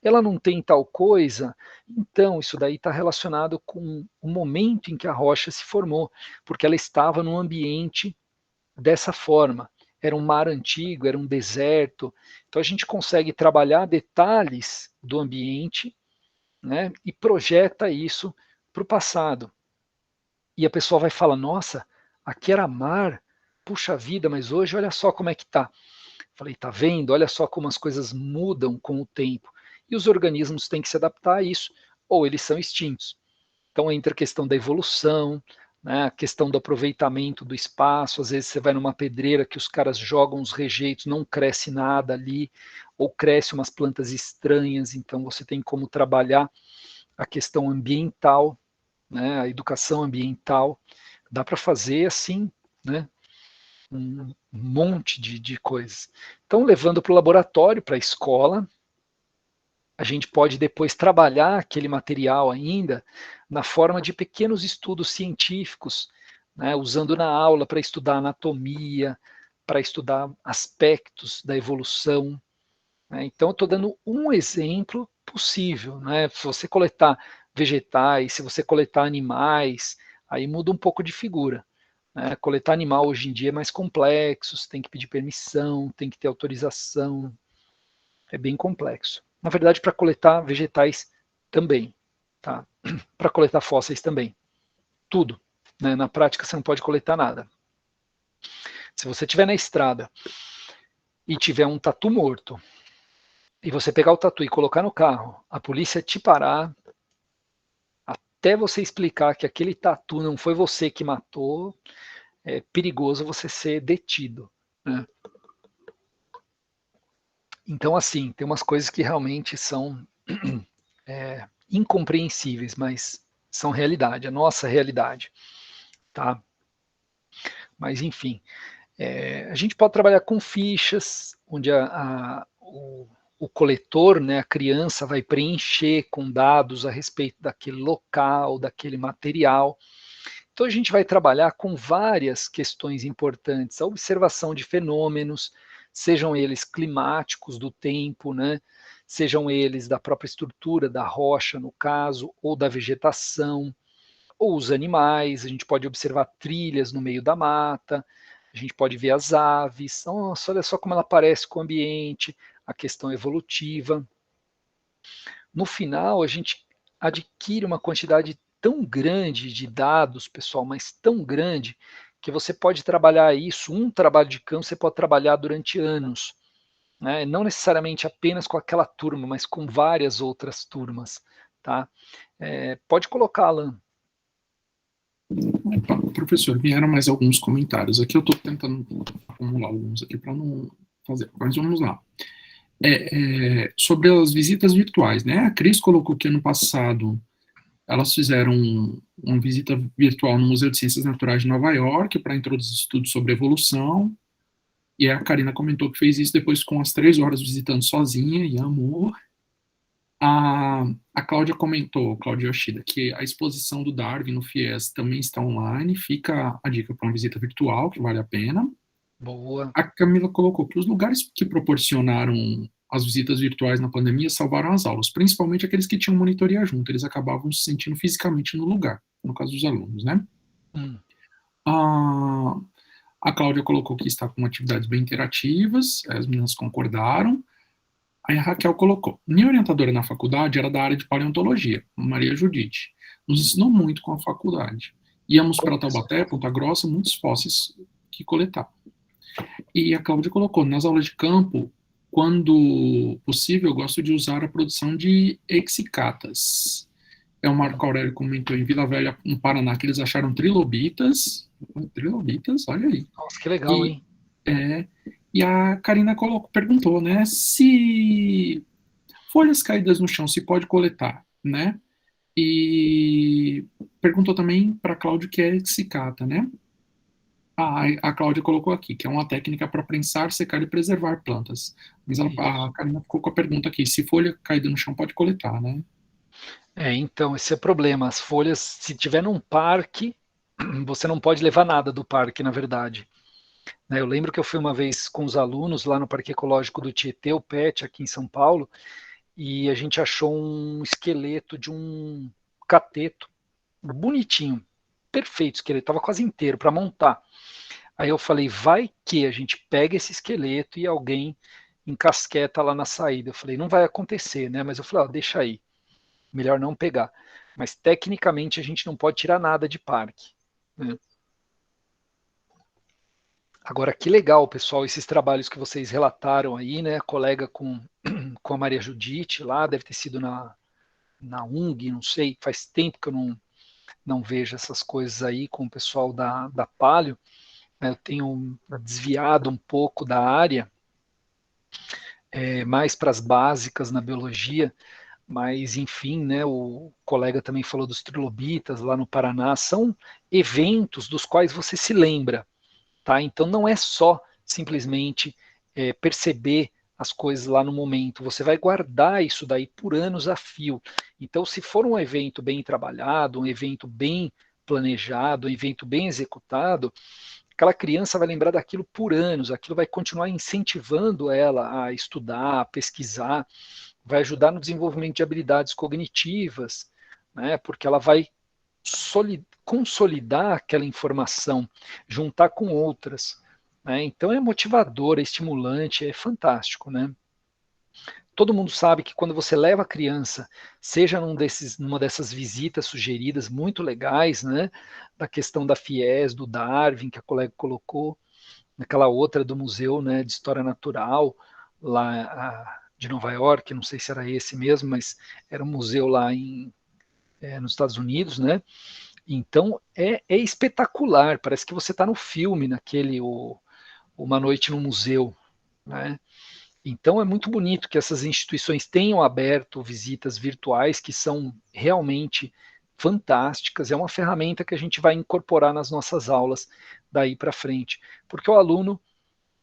Ela não tem tal coisa? Então, isso daí está relacionado com o momento em que a rocha se formou, porque ela estava num ambiente dessa forma. Era um mar antigo, era um deserto. Então a gente consegue trabalhar detalhes do ambiente, né, e projeta isso para o passado. E a pessoa vai falar: nossa, aqui era mar, puxa vida, mas hoje olha só como é que está. Falei: tá vendo? Olha só como as coisas mudam com o tempo. E os organismos têm que se adaptar a isso, ou eles são extintos. Então entra a questão da evolução, né, a questão do aproveitamento do espaço. Às vezes você vai numa pedreira que os caras jogam os rejeitos, não cresce nada ali, ou cresce umas plantas estranhas, então você tem como trabalhar a questão ambiental, né, a educação ambiental. Dá para fazer assim, né, um monte de coisas. Então, levando para o laboratório, para a escola, a gente pode depois trabalhar aquele material ainda na forma de pequenos estudos científicos, né, usando na aula para estudar anatomia, para estudar aspectos da evolução. Né. Então, eu estou dando um exemplo possível. Né. Se você coletar vegetais, se você coletar animais, aí muda um pouco de figura. Né. Coletar animal hoje em dia é mais complexo, você tem que pedir permissão, tem que ter autorização, é bem complexo. Na verdade, para coletar vegetais também, tá? Para coletar fósseis também, tudo. Né? Na prática, você não pode coletar nada. Se você estiver na estrada e tiver um tatu morto, e você pegar o tatu e colocar no carro, a polícia te parar, até você explicar que aquele tatu não foi você que matou, é perigoso você ser detido. Né? Então, assim, tem umas coisas que realmente são incompreensíveis, mas são realidade, a nossa realidade. Tá? Mas, enfim, a gente pode trabalhar com fichas, onde o coletor, né, a criança, vai preencher com dados a respeito daquele local, daquele material. Então, a gente vai trabalhar com várias questões importantes, a observação de fenômenos, sejam eles climáticos do tempo, né, sejam eles da própria estrutura da rocha, no caso, ou da vegetação, ou os animais. A gente pode observar trilhas no meio da mata, a gente pode ver as aves. Nossa, olha só como ela parece com o ambiente, a questão evolutiva. No final, a gente adquire uma quantidade tão grande de dados, pessoal, mas tão grande, que você pode trabalhar isso, um trabalho de campo você pode trabalhar durante anos. Né? Não necessariamente apenas com aquela turma, mas com várias outras turmas. Tá? Pode colocar, Alan. Professor, vieram mais alguns comentários. Aqui eu estou tentando acumular alguns aqui para não fazer, mas vamos lá. Sobre as visitas virtuais, né? A Cris colocou que ano passado elas fizeram uma visita virtual no Museu de Ciências Naturais de Nova York para introduzir estudos sobre evolução, e a Karina comentou que fez isso depois com as 3 horas visitando sozinha, e amor. A Cláudia comentou, Cláudia Yoshida, que a exposição do Darwin no FIES também está online, fica a dica para uma visita virtual, que vale a pena. Boa. A Camila colocou que os lugares que proporcionaram as visitas virtuais na pandemia salvaram as aulas, principalmente aqueles que tinham monitoria junto, eles acabavam se sentindo fisicamente no lugar, no caso dos alunos, né? A Cláudia colocou que está com atividades bem interativas, as meninas concordaram. Aí a Raquel colocou, minha orientadora na faculdade era da área de paleontologia, Maria Judite, nos ensinou muito com a faculdade. Íamos para Taubaté, Ponta Grossa, muitos fósseis que coletar. E a Cláudia colocou, nas aulas de campo, quando possível, eu gosto de usar a produção de exicatas. O Marco Aurélio comentou em Vila Velha, no Paraná, que eles acharam trilobitas. Trilobitas, olha aí. Nossa, que legal, E, hein? e a Karina perguntou, né, se folhas caídas no chão se pode coletar, né? E perguntou também para a Cláudia o que é cicata, né? A Cláudia colocou aqui, que é uma técnica para prensar, secar e preservar plantas. Mas a Isso. Karina ficou com a pergunta aqui, se folha caída no chão pode coletar, né? Então, esse é o problema. As folhas, se tiver num parque, você não pode levar nada do parque, na verdade. Né, eu lembro que eu fui uma vez com os alunos lá no Parque Ecológico do Tietê, o PET, aqui em São Paulo, e a gente achou um esqueleto de um cateto, bonitinho, perfeito esqueleto, estava quase inteiro para montar. Aí eu falei, vai que a gente pega esse esqueleto e alguém encasqueta lá na saída. Eu falei, não vai acontecer, né? Mas eu falei, ó, deixa aí, melhor não pegar. Mas tecnicamente a gente não pode tirar nada de parque, né? Agora, que legal, pessoal, esses trabalhos que vocês relataram aí, né? Colega com a Maria Judite lá, deve ter sido na UNG, não sei, faz tempo que eu não vejo essas coisas aí com o pessoal da Palio, né? Eu tenho desviado um pouco da área, mais para as básicas na biologia, mas enfim, né, o colega também falou dos trilobitas lá no Paraná, são eventos dos quais você se lembra, tá? Então não é só simplesmente perceber as coisas lá no momento, você vai guardar isso daí por anos a fio. Então, se for um evento bem trabalhado, um evento bem planejado, um evento bem executado, aquela criança vai lembrar daquilo por anos, aquilo vai continuar incentivando ela a estudar, a pesquisar, vai ajudar no desenvolvimento de habilidades cognitivas, né, porque ela vai consolidar aquela informação, juntar com outras. Né? Então é motivador, é estimulante, é fantástico. Né? Todo mundo sabe que quando você leva a criança, seja numa dessas visitas sugeridas muito legais, né, da questão da FIES, do Darwin, que a colega colocou, naquela outra do Museu, né, de História Natural, lá de Nova York, não sei se era esse mesmo, mas era um museu lá nos Estados Unidos, né? Então é espetacular, parece que você está no filme, naquele Uma Noite no Museu, né? Então é muito bonito que essas instituições tenham aberto visitas virtuais que são realmente fantásticas. É uma ferramenta que a gente vai incorporar nas nossas aulas daí para frente, porque o aluno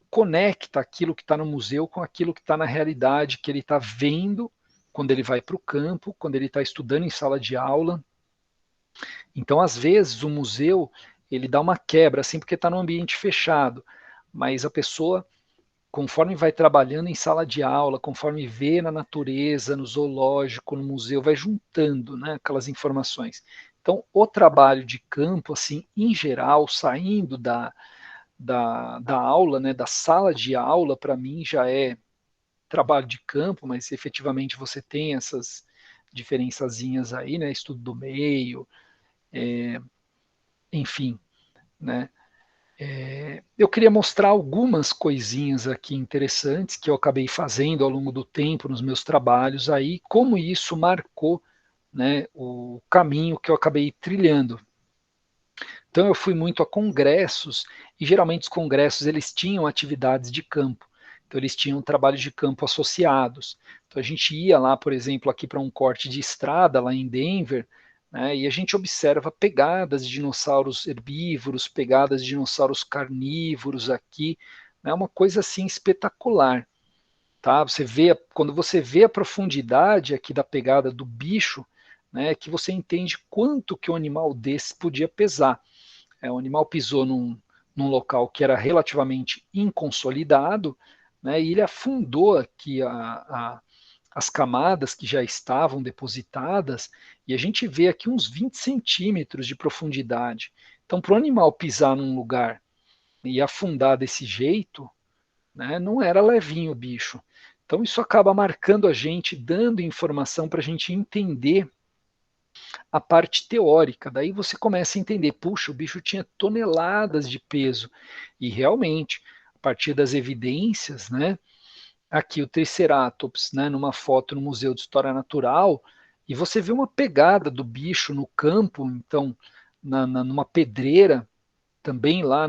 conecta aquilo que está no museu com aquilo que está na realidade, que ele está vendo quando ele vai para o campo, quando ele está estudando em sala de aula. Então, às vezes, o museu ele dá uma quebra, assim, porque está num ambiente fechado, mas a pessoa, conforme vai trabalhando em sala de aula, conforme vê na natureza, no zoológico, no museu, vai juntando, né, aquelas informações. Então, o trabalho de campo, assim, em geral, saindo da aula, né, da sala de aula, para mim já é trabalho de campo, mas efetivamente você tem essas diferençazinhas aí, né, estudo do meio, enfim, né. Eu queria mostrar algumas coisinhas aqui interessantes que eu acabei fazendo ao longo do tempo nos meus trabalhos aí, como isso marcou, né, o caminho que eu acabei trilhando. Então eu fui muito a congressos e geralmente os congressos eles tinham atividades de campo. Então eles tinham trabalhos de campo associados. Então a gente ia lá, por exemplo, aqui para um corte de estrada lá em Denver, né, e a gente observa pegadas de dinossauros herbívoros, pegadas de dinossauros carnívoros aqui, é né, uma coisa assim espetacular. Tá? Quando você vê a profundidade aqui da pegada do bicho, né, que você entende quanto que um animal desse podia pesar. O animal pisou num local que era relativamente inconsolidado, né, e ele afundou aqui as camadas que já estavam depositadas, e a gente vê aqui uns 20 centímetros de profundidade. Então, para o animal pisar num lugar e afundar desse jeito, né, não era levinho o bicho. Então, isso acaba marcando a gente, dando informação para a gente entender a parte teórica. Daí você começa a entender, puxa, o bicho tinha toneladas de peso. E realmente, a partir das evidências, né, aqui o Triceratops, né, numa foto no Museu de História Natural, e você vê uma pegada do bicho no campo, então, numa pedreira, também lá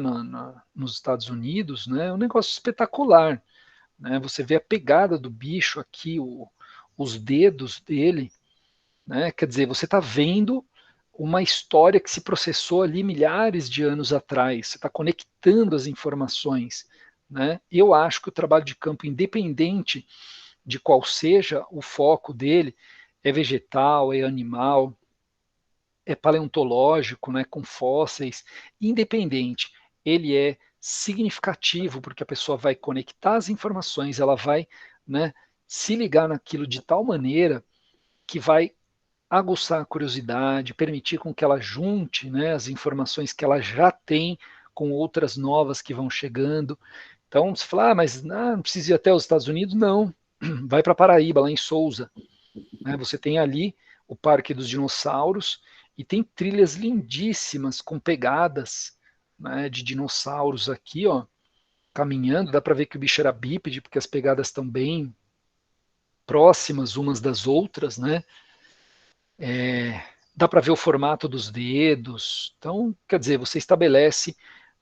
nos Estados Unidos, né, é um negócio espetacular. Né, você vê a pegada do bicho aqui, os dedos dele, né, quer dizer, você está vendo uma história que se processou ali milhares de anos atrás, você está conectando as informações. Né? Eu acho que o trabalho de campo, independente de qual seja o foco dele, é vegetal, é animal, é paleontológico, né, com fósseis, independente, ele é significativo, porque a pessoa vai conectar as informações, ela vai, né, se ligar naquilo de tal maneira que vai aguçar a curiosidade, permitir com que ela junte, né, as informações que ela já tem com outras novas que vão chegando. Então, você fala, mas não precisa ir até os Estados Unidos? Não, vai para Paraíba, lá em Souza. Né, você tem ali o Parque dos Dinossauros e tem trilhas lindíssimas com pegadas, né, de dinossauros aqui, ó, caminhando. Dá para ver que o bicho era bípede, porque as pegadas estão bem próximas umas das outras, né? Dá para ver o formato dos dedos. Então, quer dizer, você estabelece,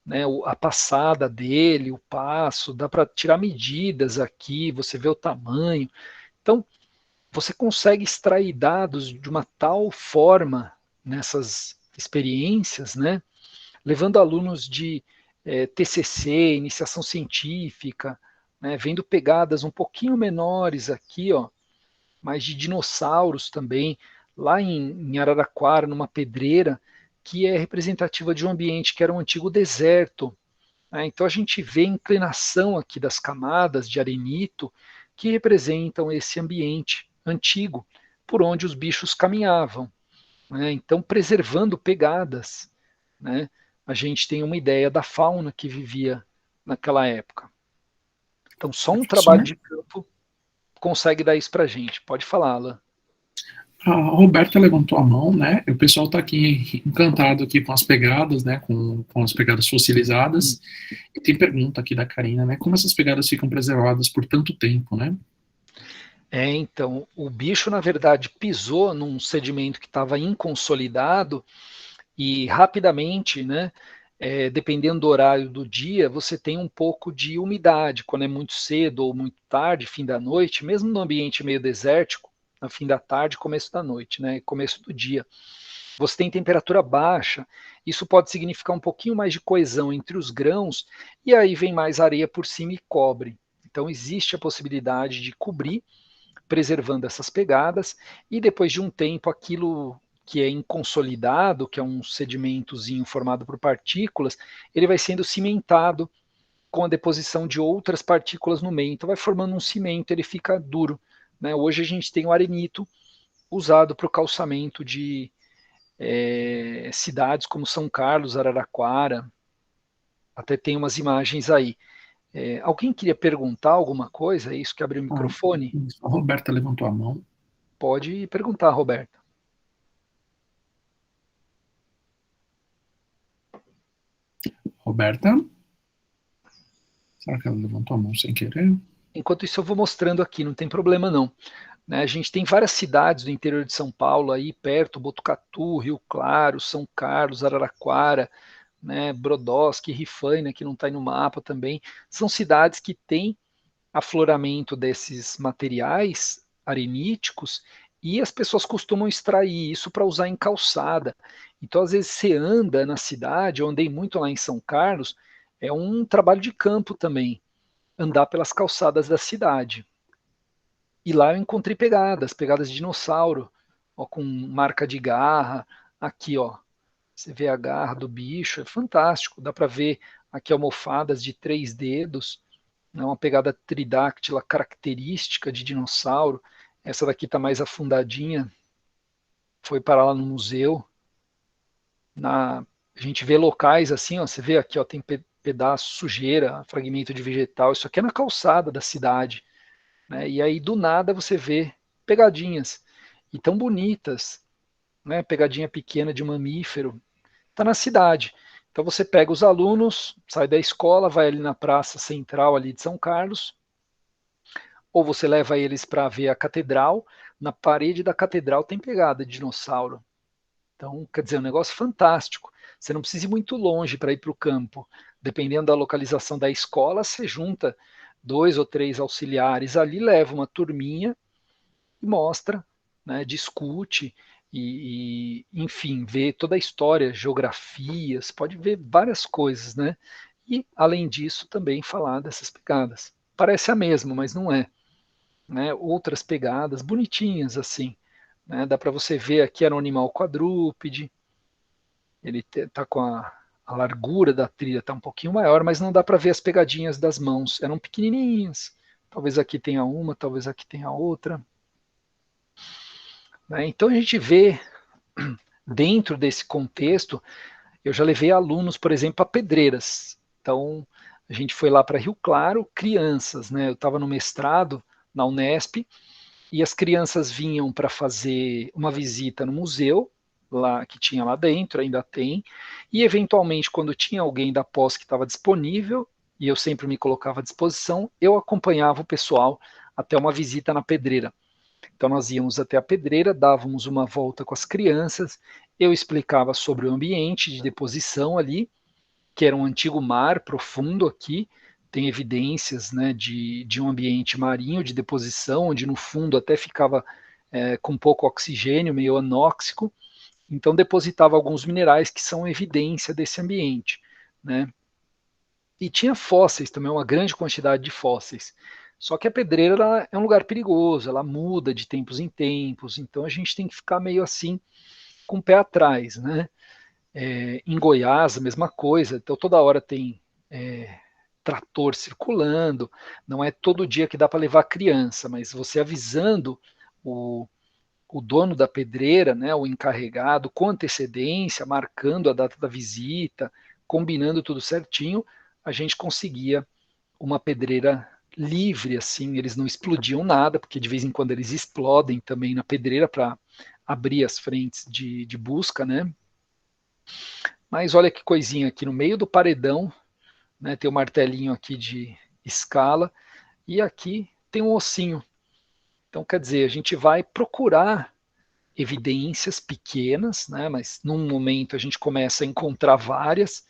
né, a passada dele, o passo, dá para tirar medidas aqui, você vê o tamanho. Então, você consegue extrair dados de uma tal forma nessas experiências, né, levando alunos de TCC, iniciação científica, né, vendo pegadas um pouquinho menores aqui, ó, mas de dinossauros também, lá em Araraquara, numa pedreira, que é representativa de um ambiente que era um antigo deserto. Né? Então a gente vê a inclinação aqui das camadas de arenito que representam esse ambiente antigo, por onde os bichos caminhavam. Né? Então, preservando pegadas, né? A gente tem uma ideia da fauna que vivia naquela época. Então, só um trabalho Professor, de campo consegue dar isso para a gente. Pode falar, Alan. a Roberta levantou a mão, né? O pessoal está aqui encantado aqui com as pegadas, né? Com as pegadas fossilizadas. E tem pergunta aqui da Karina, né? Como essas pegadas ficam preservadas por tanto tempo, né? Então, o bicho, na verdade, pisou num sedimento que estava inconsolidado e rapidamente, né, dependendo do horário do dia, você tem um pouco de umidade. Quando é muito cedo ou muito tarde, fim da noite, mesmo no ambiente meio desértico, no fim da tarde, começo da noite, né, começo do dia, você tem temperatura baixa. Isso pode significar um pouquinho mais de coesão entre os grãos e aí vem mais areia por cima e cobre. Então, existe a possibilidade de cobrir preservando essas pegadas, e depois de um tempo aquilo que é inconsolidado, que é um sedimentozinho formado por partículas, ele vai sendo cimentado com a deposição de outras partículas no meio. Então vai formando um cimento, ele fica duro. Né? Hoje a gente tem o arenito usado para o calçamento de cidades como São Carlos, Araraquara, até tem umas imagens aí. Alguém queria perguntar alguma coisa? É isso que abriu o Ah, microfone? a Roberta levantou a mão. Pode perguntar, Roberto. Roberta? Será que ela levantou a mão sem querer? Enquanto isso, eu vou mostrando aqui, não tem problema não. Né, a gente tem várias cidades do interior de São Paulo aí perto, Botucatu, Rio Claro, São Carlos, Araraquara, né, Brodowski, Rifaina, que não está aí no mapa também. São cidades que têm afloramento desses materiais areníticos e as pessoas costumam extrair isso para usar em calçada. Então, às vezes, você anda na cidade, eu andei muito lá em São Carlos, é um trabalho de campo também, andar pelas calçadas da cidade. E lá eu encontrei pegadas de dinossauro, ó, com marca de garra. Aqui, ó, você vê a garra do bicho, é fantástico. Dá para ver aqui almofadas de 3 dedos, né, uma pegada tridáctila característica de dinossauro. Essa daqui está mais afundadinha, foi parar lá no museu. A gente vê locais assim, ó, você vê aqui, ó, tem pedaço, sujeira, fragmento de vegetal. Isso aqui é na calçada da cidade. Né? E aí do nada você vê pegadinhas e tão bonitas, né? Pegadinha pequena de mamífero, está na cidade. Então você pega os alunos, sai da escola, vai ali na praça central ali de São Carlos, ou você leva eles para ver a catedral. na parede da catedral tem pegada de dinossauro. Então, quer dizer, é um negócio fantástico. Você não precisa ir muito longe para ir para o campo. Dependendo da localização da escola, você junta 2 ou 3 auxiliares ali, leva uma turminha e mostra, né, discute enfim, vê toda a história, geografias, pode ver várias coisas, né? E, além disso, também falar dessas pegadas. Parece a mesma, mas não é. Né? Outras pegadas bonitinhas, assim. Né? Dá para você ver aqui era um animal quadrúpede, ele está com a largura da trilha está um pouquinho maior, mas não dá para ver as pegadinhas das mãos. Eram pequenininhas. Talvez aqui tenha uma, talvez aqui tenha outra. Né? Então a gente vê, dentro desse contexto, eu já levei alunos, por exemplo, a pedreiras. Então, a gente foi lá para Rio Claro, crianças, né? Eu estava no mestrado na Unesp, e as crianças vinham para fazer uma visita no museu, lá que tinha lá dentro, ainda tem, e eventualmente, quando tinha alguém da pós que estava disponível, e eu sempre me colocava à disposição, eu acompanhava o pessoal até uma visita na pedreira. Então nós íamos até a pedreira, dávamos uma volta com as crianças, eu explicava sobre o ambiente de deposição ali, que era um antigo mar profundo aqui, tem evidências, né, de um ambiente marinho de deposição, onde no fundo até ficava com pouco oxigênio, meio anóxico, então depositava alguns minerais que são evidência desse ambiente, né? E tinha fósseis também, uma grande quantidade de fósseis. Só que a pedreira ela é um lugar perigoso, ela muda de tempos em tempos, então a gente tem que ficar meio assim com o pé atrás, né? Em Goiás, a mesma coisa, então toda hora tem trator circulando, não é todo dia que dá para levar criança, mas você avisando o dono da pedreira, né, o encarregado, com antecedência, marcando a data da visita, combinando tudo certinho, a gente conseguia uma pedreira livre, assim, eles não explodiam nada, porque de vez em quando eles explodem também na pedreira para abrir as frentes de busca, né? Mas olha que coisinha aqui no meio do paredão, né? Tem o martelinho aqui de escala e aqui tem um ossinho. Então, quer dizer, a gente vai procurar evidências pequenas, né? Mas num momento a gente começa a encontrar várias.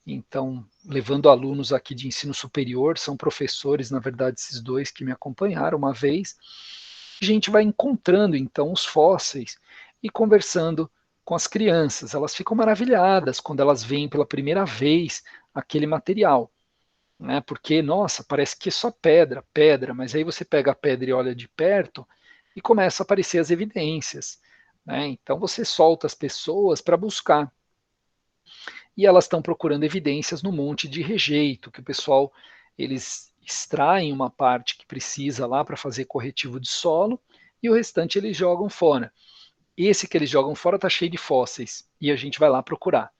Então, levando alunos aqui de ensino superior, são professores, na verdade, esses dois que me acompanharam uma vez, a gente vai encontrando então os fósseis e conversando com as crianças. Elas ficam maravilhadas quando elas veem pela primeira vez aquele material, né? Porque, nossa, parece que é só pedra, pedra, mas aí você pega a pedra e olha de perto e começa a aparecer as evidências, né? Então você solta as pessoas para buscar e elas estão procurando evidências no monte de rejeito, que o pessoal, eles extraem uma parte que precisa lá para fazer corretivo de solo, e o restante eles jogam fora. Esse que eles jogam fora está cheio de fósseis, e a gente vai lá procurar.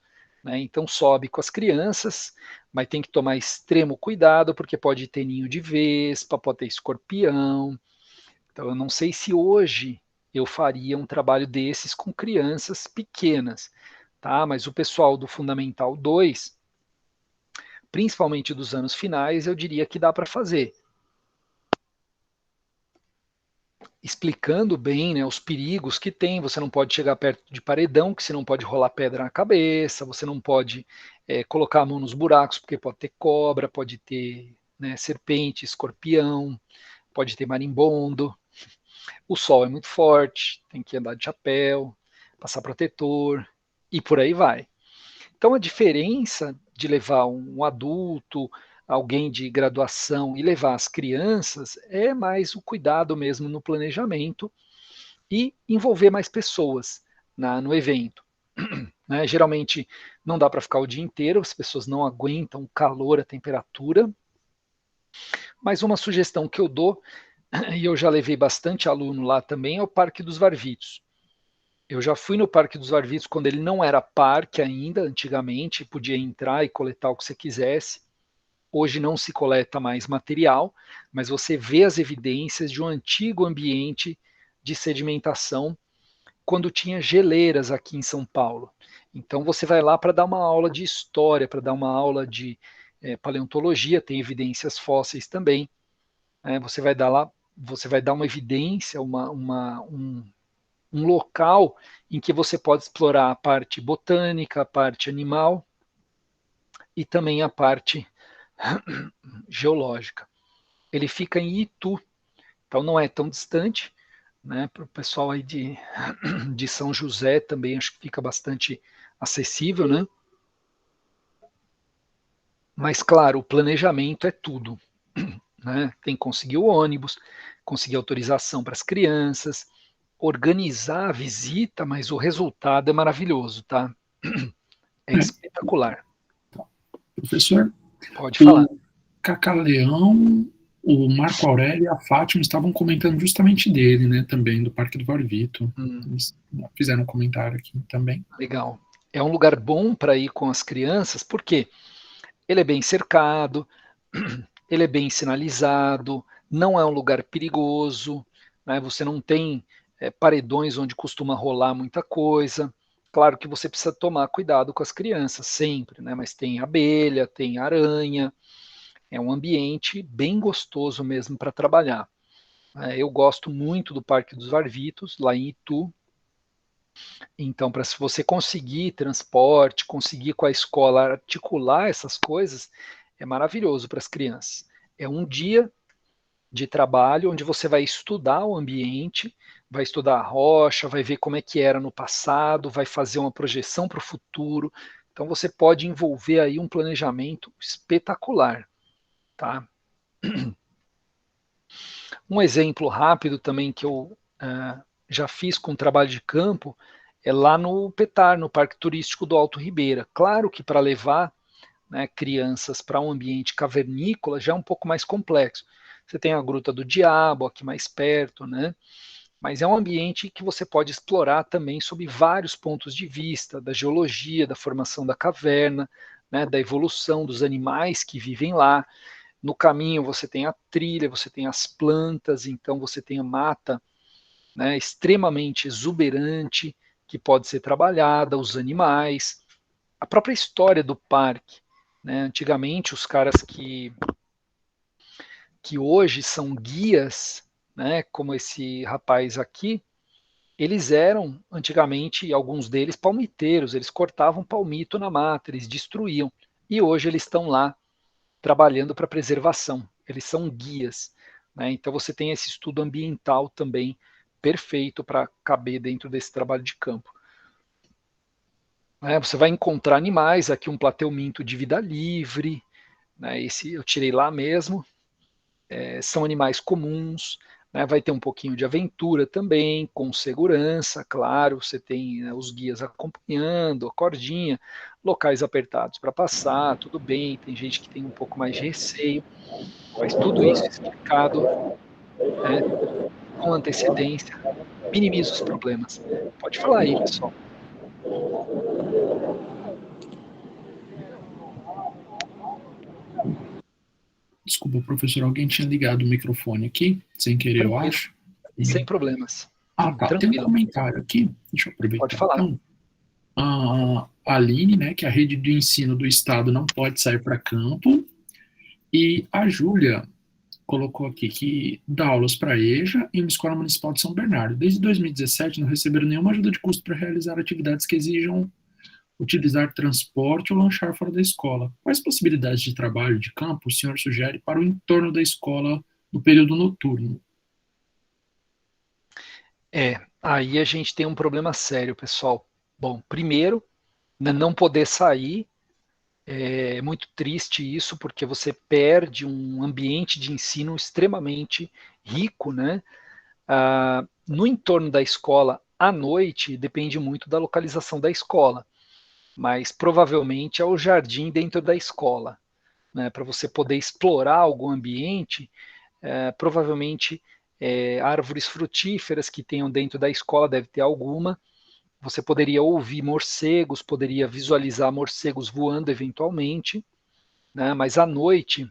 Né? Então sobe com as crianças, mas tem que tomar extremo cuidado, porque pode ter ninho de vespa, pode ter escorpião. Então eu não sei se hoje eu faria um trabalho desses com crianças pequenas, tá? Mas o pessoal do Fundamental 2, principalmente dos anos finais, eu diria que dá para fazer. Explicando bem, né, os perigos que tem, você não pode chegar perto de paredão, que você não pode rolar pedra na cabeça, você não pode colocar a mão nos buracos, porque pode ter cobra, pode ter, né, serpente, escorpião, pode ter marimbondo. O sol é muito forte, tem que andar de chapéu, passar protetor e por aí vai. Então a diferença de levar um adulto, alguém de graduação e levar as crianças é mais o cuidado mesmo no planejamento e envolver mais pessoas no evento. Né? Geralmente não dá para ficar o dia inteiro, as pessoas não aguentam o calor, a temperatura. Mas uma sugestão que eu dou, e eu já levei bastante aluno lá também, é o Parque dos Varvitos. Eu já fui no Parque dos Varvitos quando ele não era parque ainda, antigamente, podia entrar e coletar o que você quisesse. Hoje não se coleta mais material, mas você vê as evidências de um antigo ambiente de sedimentação quando tinha geleiras aqui em São Paulo. Então você vai lá para dar uma aula de história, para dar uma aula de paleontologia, tem evidências fósseis também. Você vai dar lá você vai dar uma evidência, um local em que você pode explorar a parte botânica, a parte animal e também a parte geológica. Ele fica em Itu, então não é tão distante, né? Para o pessoal aí de São José também acho que fica bastante acessível, né? Mas claro, o planejamento é tudo, né? Tem que conseguir o ônibus, conseguir autorização para as crianças, organizar a visita, mas o resultado é maravilhoso, tá? É espetacular. Professor, Pode falar. o Cacaleão, o Marco Aurélio e a Fátima estavam comentando justamente dele, né, também, do Parque do Varvito. Eles fizeram um comentário aqui também. Legal. É um lugar bom para ir com as crianças, porque ele é bem cercado, ele é bem sinalizado, não é um lugar perigoso, né? Você não tem paredões onde costuma rolar muita coisa. Claro que você precisa tomar cuidado com as crianças sempre, né? Mas tem abelha, tem aranha, é um ambiente bem gostoso mesmo para trabalhar. Eu gosto muito do Parque dos Varvitos, lá em Itu. Então, para se você conseguir transporte, conseguir com a escola articular essas coisas, é maravilhoso para as crianças. É um dia de trabalho onde você vai estudar o ambiente, vai estudar a rocha, vai ver como é que era no passado, vai fazer uma projeção para o futuro. Então você pode envolver aí um planejamento espetacular, tá? Um exemplo rápido também que eu já fiz com trabalho de campo é lá no Petar, no Parque Turístico do Alto Ribeira. Claro que para levar, né, crianças para um ambiente cavernícola já é um pouco mais complexo. Você tem a Gruta do Diabo aqui mais perto, né? Mas é um ambiente que você pode explorar também sob vários pontos de vista, da geologia, da formação da caverna, né, da evolução dos animais que vivem lá. No caminho você tem a trilha, você tem as plantas, então você tem a mata, né, extremamente exuberante que pode ser trabalhada, os animais, a própria história do parque. Né? Antigamente, os caras que hoje são guias, né, como esse rapaz aqui, eles eram, antigamente, alguns deles, palmiteiros, eles cortavam palmito na mata, eles destruíam. E hoje eles estão lá trabalhando para preservação, eles são guias. Né? Então você tem esse estudo ambiental também perfeito para caber dentro desse trabalho de campo. Você vai encontrar animais, aqui um plateuminto de vida livre, né? Esse eu tirei lá mesmo, são animais comuns, né? Vai ter um pouquinho de aventura também, com segurança, claro, você tem, né, os guias acompanhando, a cordinha, locais apertados para passar, tudo bem, tem gente que tem um pouco mais de receio, mas tudo isso explicado, né, com antecedência, minimiza os problemas. Pode falar aí, pessoal. Desculpa, professor, alguém tinha ligado o microfone aqui, sem querer, eu Tranquilo, acho. sem problemas. Ah, tá. Tem um Tranquilo. comentário aqui, deixa eu Pode aproveitar. falar. Então, a Aline, né, que a rede de ensino do Estado não pode sair para campo, e a Júlia colocou aqui que dá aulas para a EJA em uma escola municipal de São Bernardo. Desde 2017 não receberam nenhuma ajuda de custo para realizar atividades que exijam utilizar transporte ou lanchar fora da escola. Quais possibilidades de trabalho de campo o senhor sugere para o entorno da escola no período noturno? Aí a gente tem um problema sério, pessoal. Bom, primeiro, não poder sair, é muito triste isso, porque você perde um ambiente de ensino extremamente rico, né? No entorno da escola, à noite, depende muito da localização da escola, mas provavelmente é o jardim dentro da escola, né? Para você poder explorar algum ambiente, provavelmente árvores frutíferas que tenham dentro da escola, deve ter alguma. Você poderia ouvir morcegos, poderia visualizar morcegos voando eventualmente, né? Mas à noite,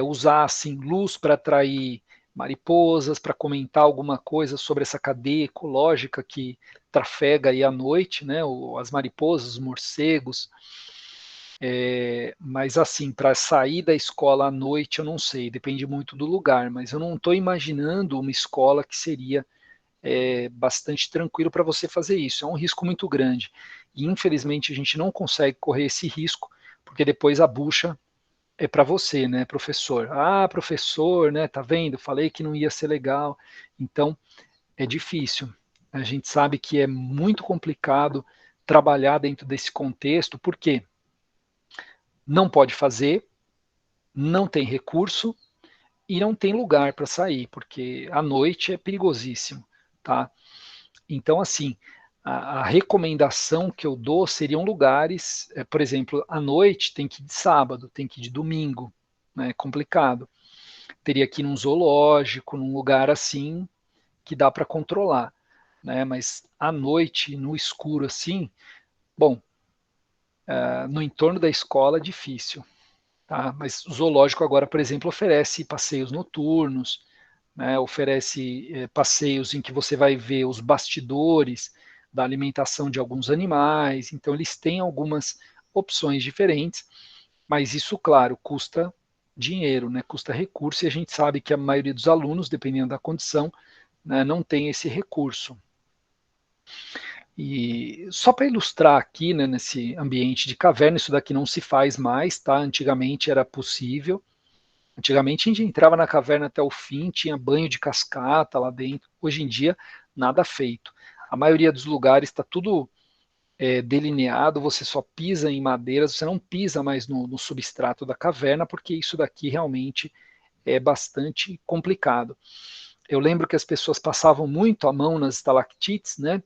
usar assim, luz para atrair mariposas, para comentar alguma coisa sobre essa cadeia ecológica que trafega aí à noite, né? As mariposas, os morcegos, Mas assim, para sair da escola à noite, eu não sei, depende muito do lugar, mas eu não estou imaginando uma escola que seria bastante tranquilo para você fazer isso. É um risco muito grande. E infelizmente a gente não consegue correr esse risco, porque depois a bucha é para você, né, professor? Ah, professor, né, tá vendo? Falei que não ia ser legal. Então, é difícil. A gente sabe que é muito complicado trabalhar dentro desse contexto, porque não pode fazer, não tem recurso e não tem lugar para sair, porque à noite é perigosíssimo, tá? Então, assim, a recomendação que eu dou seriam lugares, por exemplo, à noite tem que ir de sábado, tem que ir de domingo, né? É complicado. Teria que ir num zoológico, num lugar assim que dá para controlar, né? Mas à noite, no escuro assim, bom, no entorno da escola é difícil, tá? Mas o zoológico agora, por exemplo, oferece passeios noturnos, né? Oferece passeios em que você vai ver os bastidores da alimentação de alguns animais, então eles têm algumas opções diferentes, mas isso, claro, custa dinheiro, né? Custa recurso, e a gente sabe que a maioria dos alunos, dependendo da condição, né, não tem esse recurso. E só para ilustrar aqui, né, nesse ambiente de caverna, isso daqui não se faz mais, tá? Antigamente era possível. Antigamente a gente entrava na caverna até o fim, tinha banho de cascata lá dentro. Hoje em dia, nada feito. A maioria dos lugares está tudo delineado, você só pisa em madeiras, você não pisa mais no substrato da caverna, porque isso daqui realmente é bastante complicado. Eu lembro que as pessoas passavam muito a mão nas estalactites, né?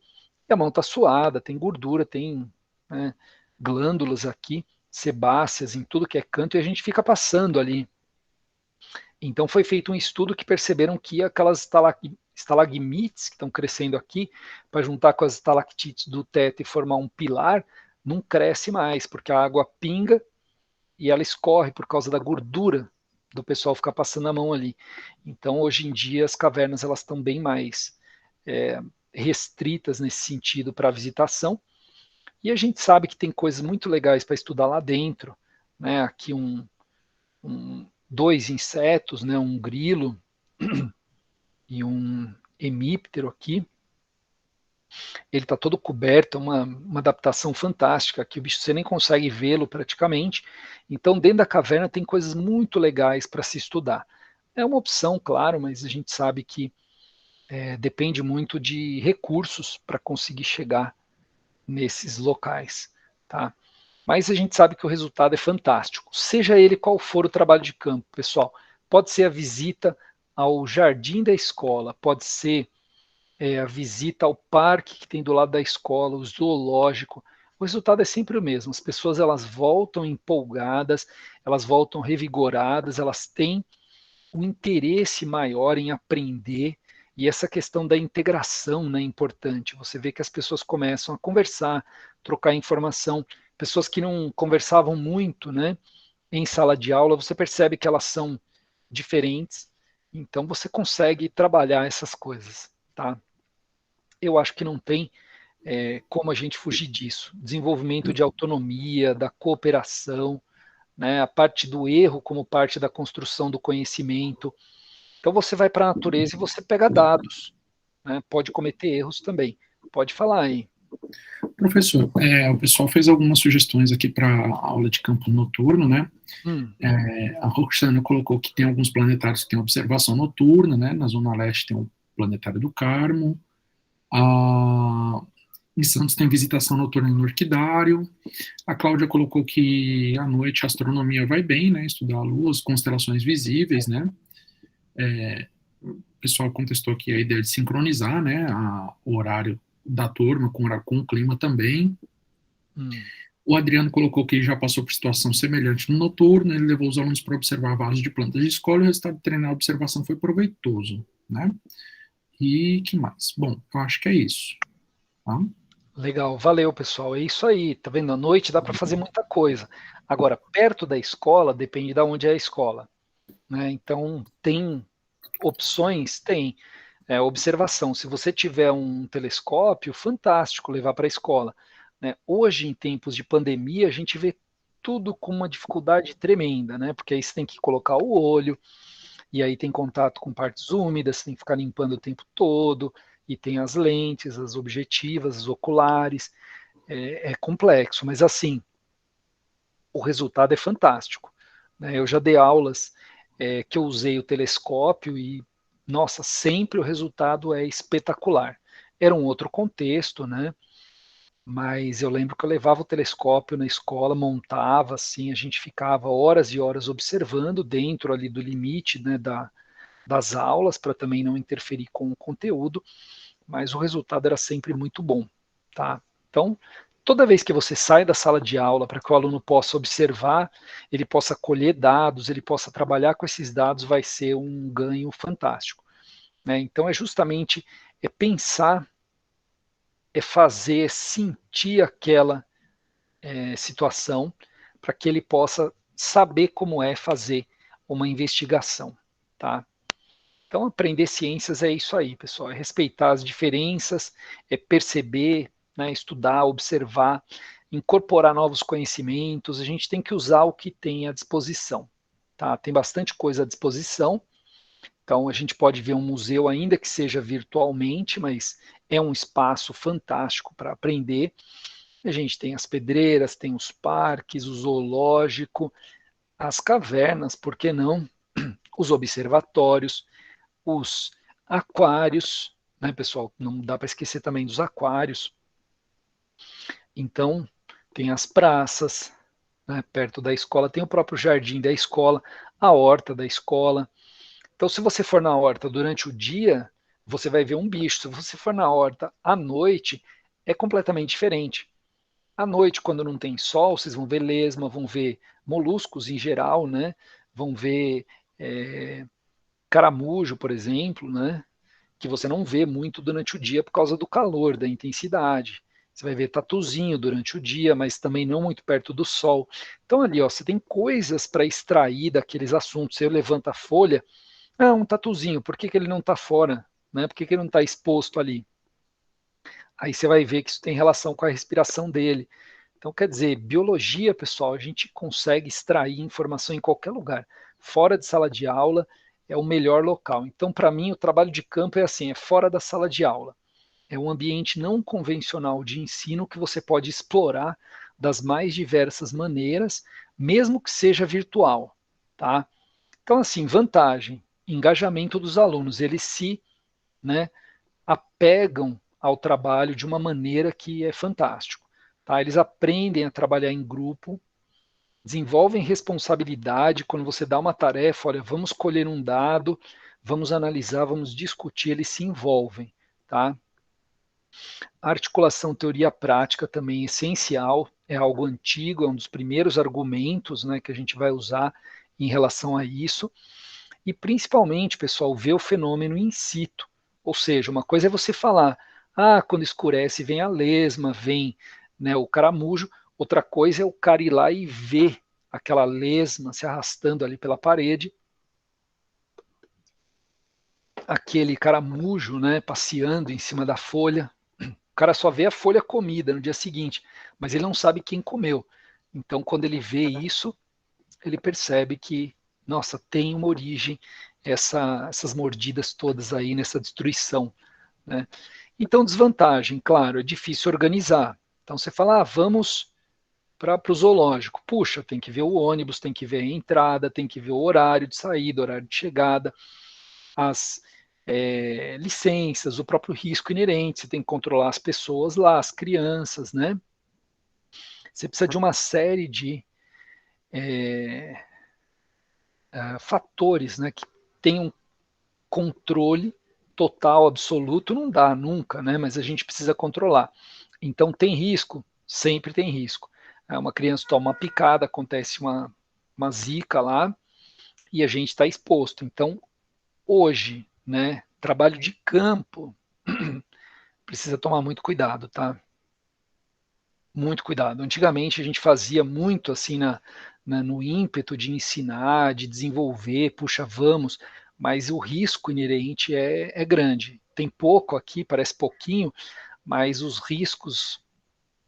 E a mão está suada, tem gordura, tem, né, glândulas aqui, sebáceas em tudo que é canto, e a gente fica passando ali. Então foi feito um estudo que perceberam que aquelas estalagmites que estão crescendo aqui, para juntar com as estalactites do teto e formar um pilar, não cresce mais, porque a água pinga e ela escorre por causa da gordura do pessoal ficar passando a mão ali. Então, hoje em dia, as cavernas elas estão bem mais restritas nesse sentido para a visitação. E a gente sabe que tem coisas muito legais para estudar lá dentro, né? Aqui dois insetos, né? Um grilo e um hemíptero aqui. Ele está todo coberto, é uma adaptação fantástica, que o bicho você nem consegue vê-lo praticamente. Então, dentro da caverna tem coisas muito legais para se estudar. É uma opção, claro, mas a gente sabe que depende muito de recursos para conseguir chegar nesses locais, tá? Mas a gente sabe que o resultado é fantástico, seja ele qual for o trabalho de campo, pessoal. Pode ser a visita ao jardim da escola, pode ser a visita ao parque que tem do lado da escola, o zoológico. O resultado é sempre o mesmo. As pessoas elas voltam empolgadas, elas voltam revigoradas, elas têm um interesse maior em aprender. E essa questão da integração, né, é importante. Você vê que as pessoas começam a conversar, trocar informação. Pessoas que não conversavam muito, né, em sala de aula, você percebe que elas são diferentes. Então você consegue trabalhar essas coisas, tá? Eu acho que não tem como a gente fugir disso. Desenvolvimento de autonomia, da cooperação, né, a parte do erro como parte da construção do conhecimento. Então você vai para a natureza e você pega dados, né, pode cometer erros também. Pode falar aí. Professor, o pessoal fez algumas sugestões aqui para aula de campo noturno, né? A Roxana colocou que tem alguns planetários que têm observação noturna, né? Na Zona Leste tem o Planetário do Carmo, em Santos tem visitação noturna no Orquidário. A Cláudia colocou que à noite a astronomia vai bem, né? Estudar a lua, as constelações visíveis, né? O pessoal contestou aqui a ideia de sincronizar, né? O horário da turma com o clima também. O Adriano colocou que já passou por situação semelhante no noturno, ele levou os alunos para observar vasos de plantas de escola e o resultado de treinar a observação foi proveitoso, né? E que mais? Bom, eu acho que é isso. Tá? Legal, valeu pessoal, é isso aí, tá vendo? À noite dá para fazer muita coisa. Agora, perto da escola, depende de onde é a escola, né? Então, tem opções? Tem. Observação, se você tiver um telescópio, fantástico levar para a escola, né? Hoje, em tempos de pandemia, a gente vê tudo com uma dificuldade tremenda, né? Porque aí você tem que colocar o olho, e aí tem contato com partes úmidas, você tem que ficar limpando o tempo todo, e tem as lentes, as objetivas, as oculares, é complexo, mas assim, o resultado é fantástico, né? Eu já dei aulas que eu usei o telescópio e, nossa, sempre o resultado é espetacular. Era um outro contexto, né? Mas eu lembro que eu levava o telescópio na escola, montava assim, a gente ficava horas e horas observando dentro ali do limite, né, das aulas, para também não interferir com o conteúdo, mas o resultado era sempre muito bom, tá? Então, toda vez que você sai da sala de aula para que o aluno possa observar, ele possa colher dados, ele possa trabalhar com esses dados, vai ser um ganho fantástico, né? Então, é justamente pensar, fazer, sentir aquela situação para que ele possa saber como é fazer uma investigação, tá? Então, aprender ciências é isso aí, pessoal, é respeitar as diferenças, é perceber, né, estudar, observar, incorporar novos conhecimentos, a gente tem que usar o que tem à disposição, tá? Tem bastante coisa à disposição, então a gente pode ver um museu ainda que seja virtualmente, mas é um espaço fantástico para aprender. A gente tem as pedreiras, tem os parques, o zoológico, as cavernas, por que não? Os observatórios, os aquários, né, pessoal? Não dá para esquecer também dos aquários. Então, tem as praças, né, perto da escola, tem o próprio jardim da escola, a horta da escola. Então, se você for na horta durante o dia, você vai ver um bicho. Se você for na horta à noite, é completamente diferente. À noite, quando não tem sol, vocês vão ver lesma, vão ver moluscos em geral, né? Vão ver caramujo, por exemplo, né? Que você não vê muito durante o dia por causa do calor, da intensidade. Você vai ver tatuzinho durante o dia, mas também não muito perto do sol. Então ali, ó, você tem coisas para extrair daqueles assuntos. Você levanta a folha, um tatuzinho, por que, que ele não está fora? Né? Por que, que ele não está exposto ali? Aí você vai ver que isso tem relação com a respiração dele. Então, quer dizer, biologia, pessoal, a gente consegue extrair informação em qualquer lugar. Fora de sala de aula é o melhor local. Então, para mim, o trabalho de campo é assim, é fora da sala de aula. É um ambiente não convencional de ensino que você pode explorar das mais diversas maneiras, mesmo que seja virtual, tá? Então, assim, vantagem, engajamento dos alunos, eles se, né, apegam ao trabalho de uma maneira que é fantástico. Tá? Eles aprendem a trabalhar em grupo, desenvolvem responsabilidade. Quando você dá uma tarefa, olha, vamos colher um dado, vamos analisar, vamos discutir, eles se envolvem. Tá? A articulação teoria-prática também é essencial, é algo antigo, é um dos primeiros argumentos, né, que a gente vai usar em relação a isso. E principalmente, pessoal, ver o fenômeno in situ. Ou seja, uma coisa é você falar, quando escurece vem a lesma, vem, né, o caramujo. Outra coisa é o cara ir lá e ver aquela lesma se arrastando ali pela parede, aquele caramujo, né, passeando em cima da folha. O cara só vê a folha comida no dia seguinte, mas ele não sabe quem comeu. Então, quando ele vê isso, ele percebe que, nossa, tem uma origem essas mordidas todas aí nessa destruição, né? Então, desvantagem, claro, é difícil organizar. Então, você fala, vamos para o zoológico. Puxa, tem que ver o ônibus, tem que ver a entrada, tem que ver o horário de saída, o horário de chegada, as licenças, o próprio risco inerente, você tem que controlar as pessoas lá, as crianças, né? Você precisa de uma série de fatores, né, que tenham controle total, absoluto, não dá nunca, né? Mas a gente precisa controlar. Então tem risco? Sempre tem risco. Uma criança toma uma picada, acontece uma zika lá e a gente está exposto. Então, hoje, né, trabalho de campo, precisa tomar muito cuidado, tá? Muito cuidado. Antigamente a gente fazia muito assim no ímpeto de ensinar, de desenvolver, puxa, vamos, mas o risco inerente é grande. Tem pouco aqui, parece pouquinho, mas os riscos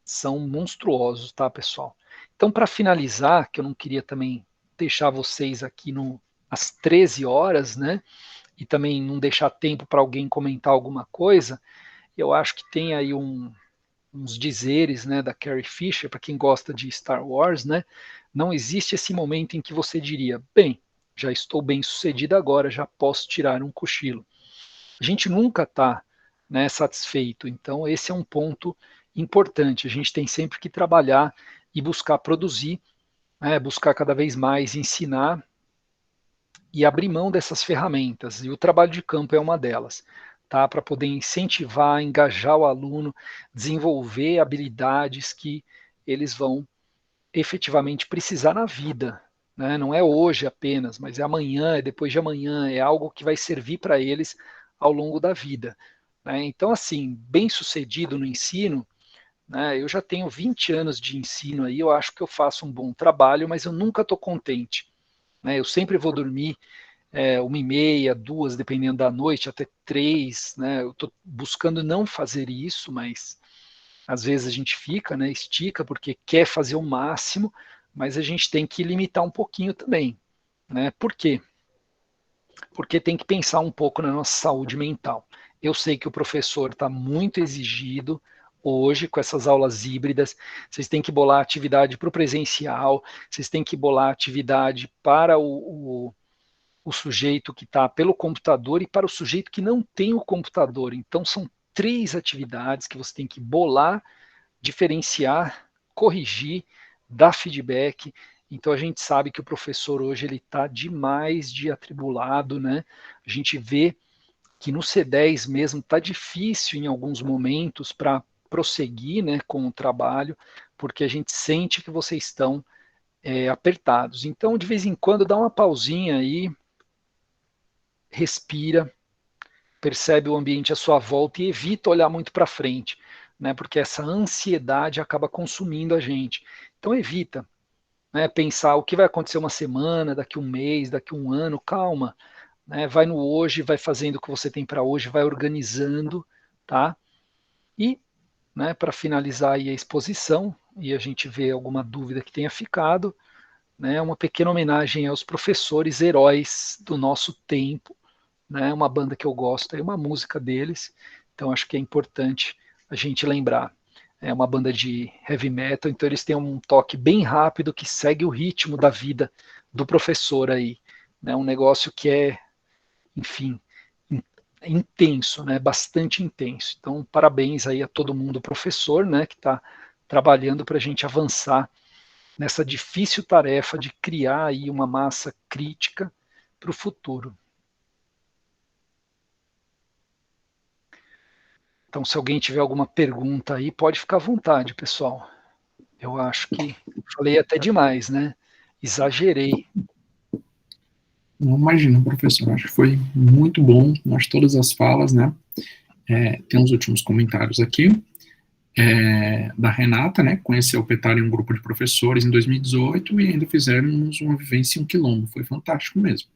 são monstruosos, tá, pessoal? Então, para finalizar, que eu não queria também deixar vocês aqui às 13 horas, né? E também não deixar tempo para alguém comentar alguma coisa, eu acho que tem aí uns dizeres, né, da Carrie Fisher, para quem gosta de Star Wars, né? Não existe esse momento em que você diria, bem, já estou bem sucedido agora, já posso tirar um cochilo. A gente nunca está, né, satisfeito, então esse é um ponto importante. A gente tem sempre que trabalhar e buscar produzir, né, buscar cada vez mais ensinar e abrir mão dessas ferramentas. E o trabalho de campo é uma delas, tá? Para poder incentivar, engajar o aluno, desenvolver habilidades que eles vão efetivamente precisar na vida. Né? Não é hoje apenas, mas é amanhã, é depois de amanhã, é algo que vai servir para eles ao longo da vida. Né? Então, assim, bem sucedido no ensino, né? Eu já tenho 20 anos de ensino aí, eu acho que eu faço um bom trabalho, mas eu nunca estou contente. Né? Eu sempre vou dormir 1h30, 2, dependendo da noite, até 3, né? Eu estou buscando não fazer isso, mas às vezes a gente fica, né? Estica porque quer fazer o máximo, mas a gente tem que limitar um pouquinho também, né? Por quê? Porque tem que pensar um pouco na nossa saúde mental. Eu sei que o professor está muito exigido hoje com essas aulas híbridas, vocês têm que bolar atividade para o presencial, vocês têm que bolar atividade para o sujeito que está pelo computador e para o sujeito que não tem o computador. Então, são 3 atividades que você tem que bolar, diferenciar, corrigir, dar feedback. Então, a gente sabe que o professor hoje ele está demais de atribulado, né? A gente vê que no C10 mesmo está difícil em alguns momentos para prosseguir, né, com o trabalho, porque a gente sente que vocês estão apertados. Então, de vez em quando, dá uma pausinha aí, respira, percebe o ambiente à sua volta e evita olhar muito para frente, né? Porque essa ansiedade acaba consumindo a gente. Então evita, né? Pensar o que vai acontecer uma semana, daqui um mês, daqui um ano, calma, né? Vai no hoje, vai fazendo o que você tem para hoje, vai organizando, tá? E, né? Para finalizar aí a exposição e a gente vê alguma dúvida que tenha ficado, né? Uma pequena homenagem aos professores heróis do nosso tempo, né? Uma banda que eu gosto, é uma música deles, então acho que é importante a gente lembrar. É uma banda de heavy metal, então eles têm um toque bem rápido que segue o ritmo da vida do professor aí, né? Um negócio que é, enfim, intenso, né? Bastante intenso. Então, parabéns aí a todo mundo, professor, né? Que está trabalhando para a gente avançar nessa difícil tarefa de criar aí uma massa crítica para o futuro. Então, se alguém tiver alguma pergunta aí, pode ficar à vontade, pessoal. Eu acho que falei até demais, né? Exagerei. Não imagino, professor. Acho que foi muito bom. Acho todas as falas, né? Tem uns últimos comentários aqui. Da Renata, né? Conheceu o Petar em um grupo de professores em 2018 e ainda fizemos uma vivência em um quilombo. Foi fantástico mesmo.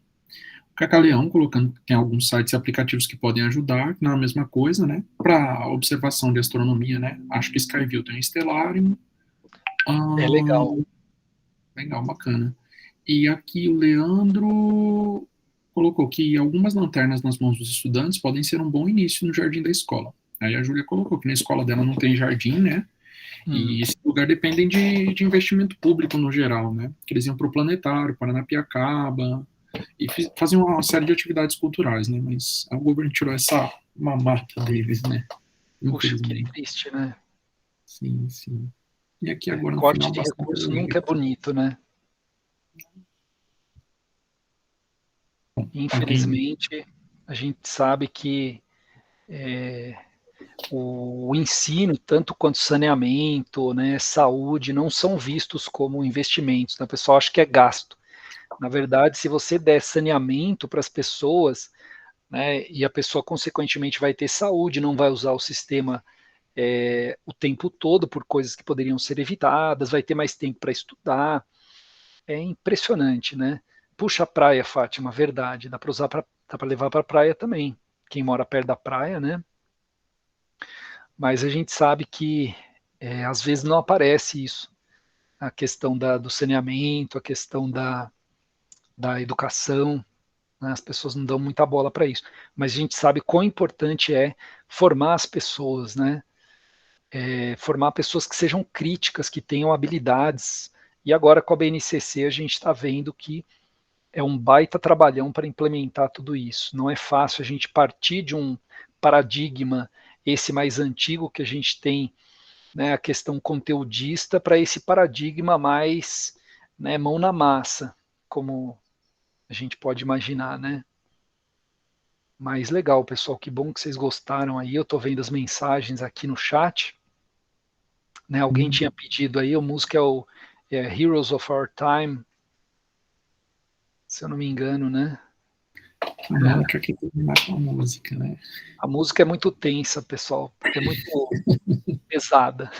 O Cacaleão colocando que tem alguns sites e aplicativos que podem ajudar, não é a mesma coisa, né? Para observação de astronomia, né? Acho que Skyview tem Stellarium. É legal. Legal, bacana. E aqui o Leandro colocou que algumas lanternas nas mãos dos estudantes podem ser um bom início no jardim da escola. Aí a Júlia colocou que na escola dela não tem jardim, né? E esse lugar dependem de investimento público no geral, né? Que eles iam para o Planetário, Paranapiacaba, e faziam uma série de atividades culturais, né? Mas o governo tirou essa mamata deles, né? Puxa, que Infelizmente. triste, né? Sim, sim. E aqui agora no Corte final de bastante recurso elogio. nunca é bonito, né? Infelizmente, a gente sabe que o ensino, tanto quanto saneamento, né, saúde, não são vistos como investimentos. Né? O pessoal acha que é gasto. Na verdade, se você der saneamento para as pessoas, né, e a pessoa, consequentemente, vai ter saúde, não vai usar o sistema o tempo todo por coisas que poderiam ser evitadas, vai ter mais tempo para estudar. É impressionante, né? Puxa a praia, Fátima, verdade. Dá para usar dá para levar para a praia também. Quem mora perto da praia, né? Mas a gente sabe que às vezes não aparece isso, a questão do saneamento, a questão da educação, né? As pessoas não dão muita bola para isso, mas a gente sabe quão importante é formar as pessoas, né? Formar pessoas que sejam críticas, que tenham habilidades, e agora com a BNCC a gente está vendo que é um baita trabalhão para implementar tudo isso. Não é fácil a gente partir de um paradigma, esse mais antigo que a gente tem, né, a questão conteudista, para esse paradigma mais, né, mão na massa, como a gente pode imaginar, né? Mas legal, pessoal, que bom que vocês gostaram aí. Eu estou vendo as mensagens aqui no chat. Né, alguém tinha pedido aí, a música é Heroes of Our Time, se eu não me engano, né? A Mônica quer terminar com a música, né? A música é muito tensa, pessoal, porque é muito pesada.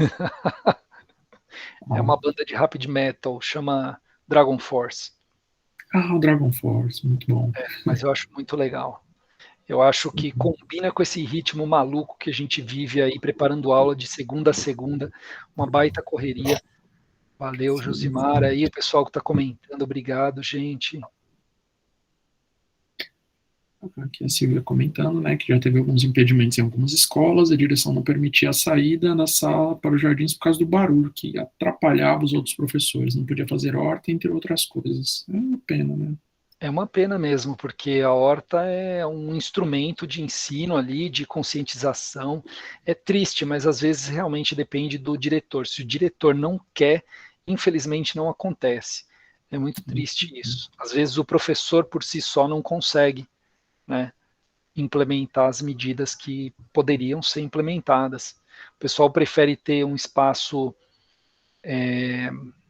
É uma banda de rapid metal, chama Dragon Force. Ah, o Dragon Force, muito bom. Mas eu acho muito legal. Eu acho que combina com esse ritmo maluco que a gente vive aí, preparando aula de segunda a segunda, uma baita correria. Valeu, Josimar, aí o pessoal que está comentando, obrigado, gente. Aqui a Silvia comentando, né, que já teve alguns impedimentos em algumas escolas, a direção não permitia a saída da sala para os jardins por causa do barulho, que atrapalhava os outros professores, não podia fazer horta, entre outras coisas. É uma pena, né? É uma pena mesmo, porque a horta é um instrumento de ensino ali, de conscientização. É triste, mas às vezes realmente depende do diretor. Se o diretor não quer, infelizmente não acontece. É muito triste isso. Às vezes o professor por si só não consegue, né, implementar as medidas que poderiam ser implementadas. O pessoal prefere ter um espaço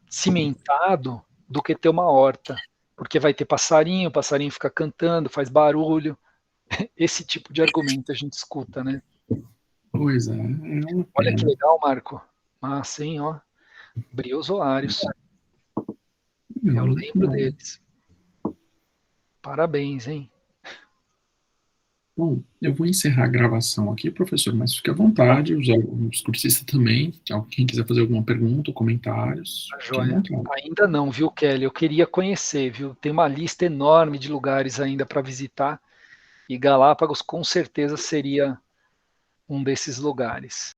cimentado do que ter uma horta, porque vai ter passarinho, o passarinho fica cantando, faz barulho. Esse tipo de argumento a gente escuta, né? Pois é uma Olha que pena. legal, Marco. Massa, hein, ó. Briozoários. Eu lembro deles. Parabéns, hein? Bom, eu vou encerrar a gravação aqui, professor, mas fique à vontade, os cursistas também, quem quiser fazer alguma pergunta ou comentários, fique à Joia. vontade. Ainda não, viu, Kelly? Eu queria conhecer, viu? Tem uma lista enorme de lugares ainda para visitar e Galápagos com certeza seria um desses lugares.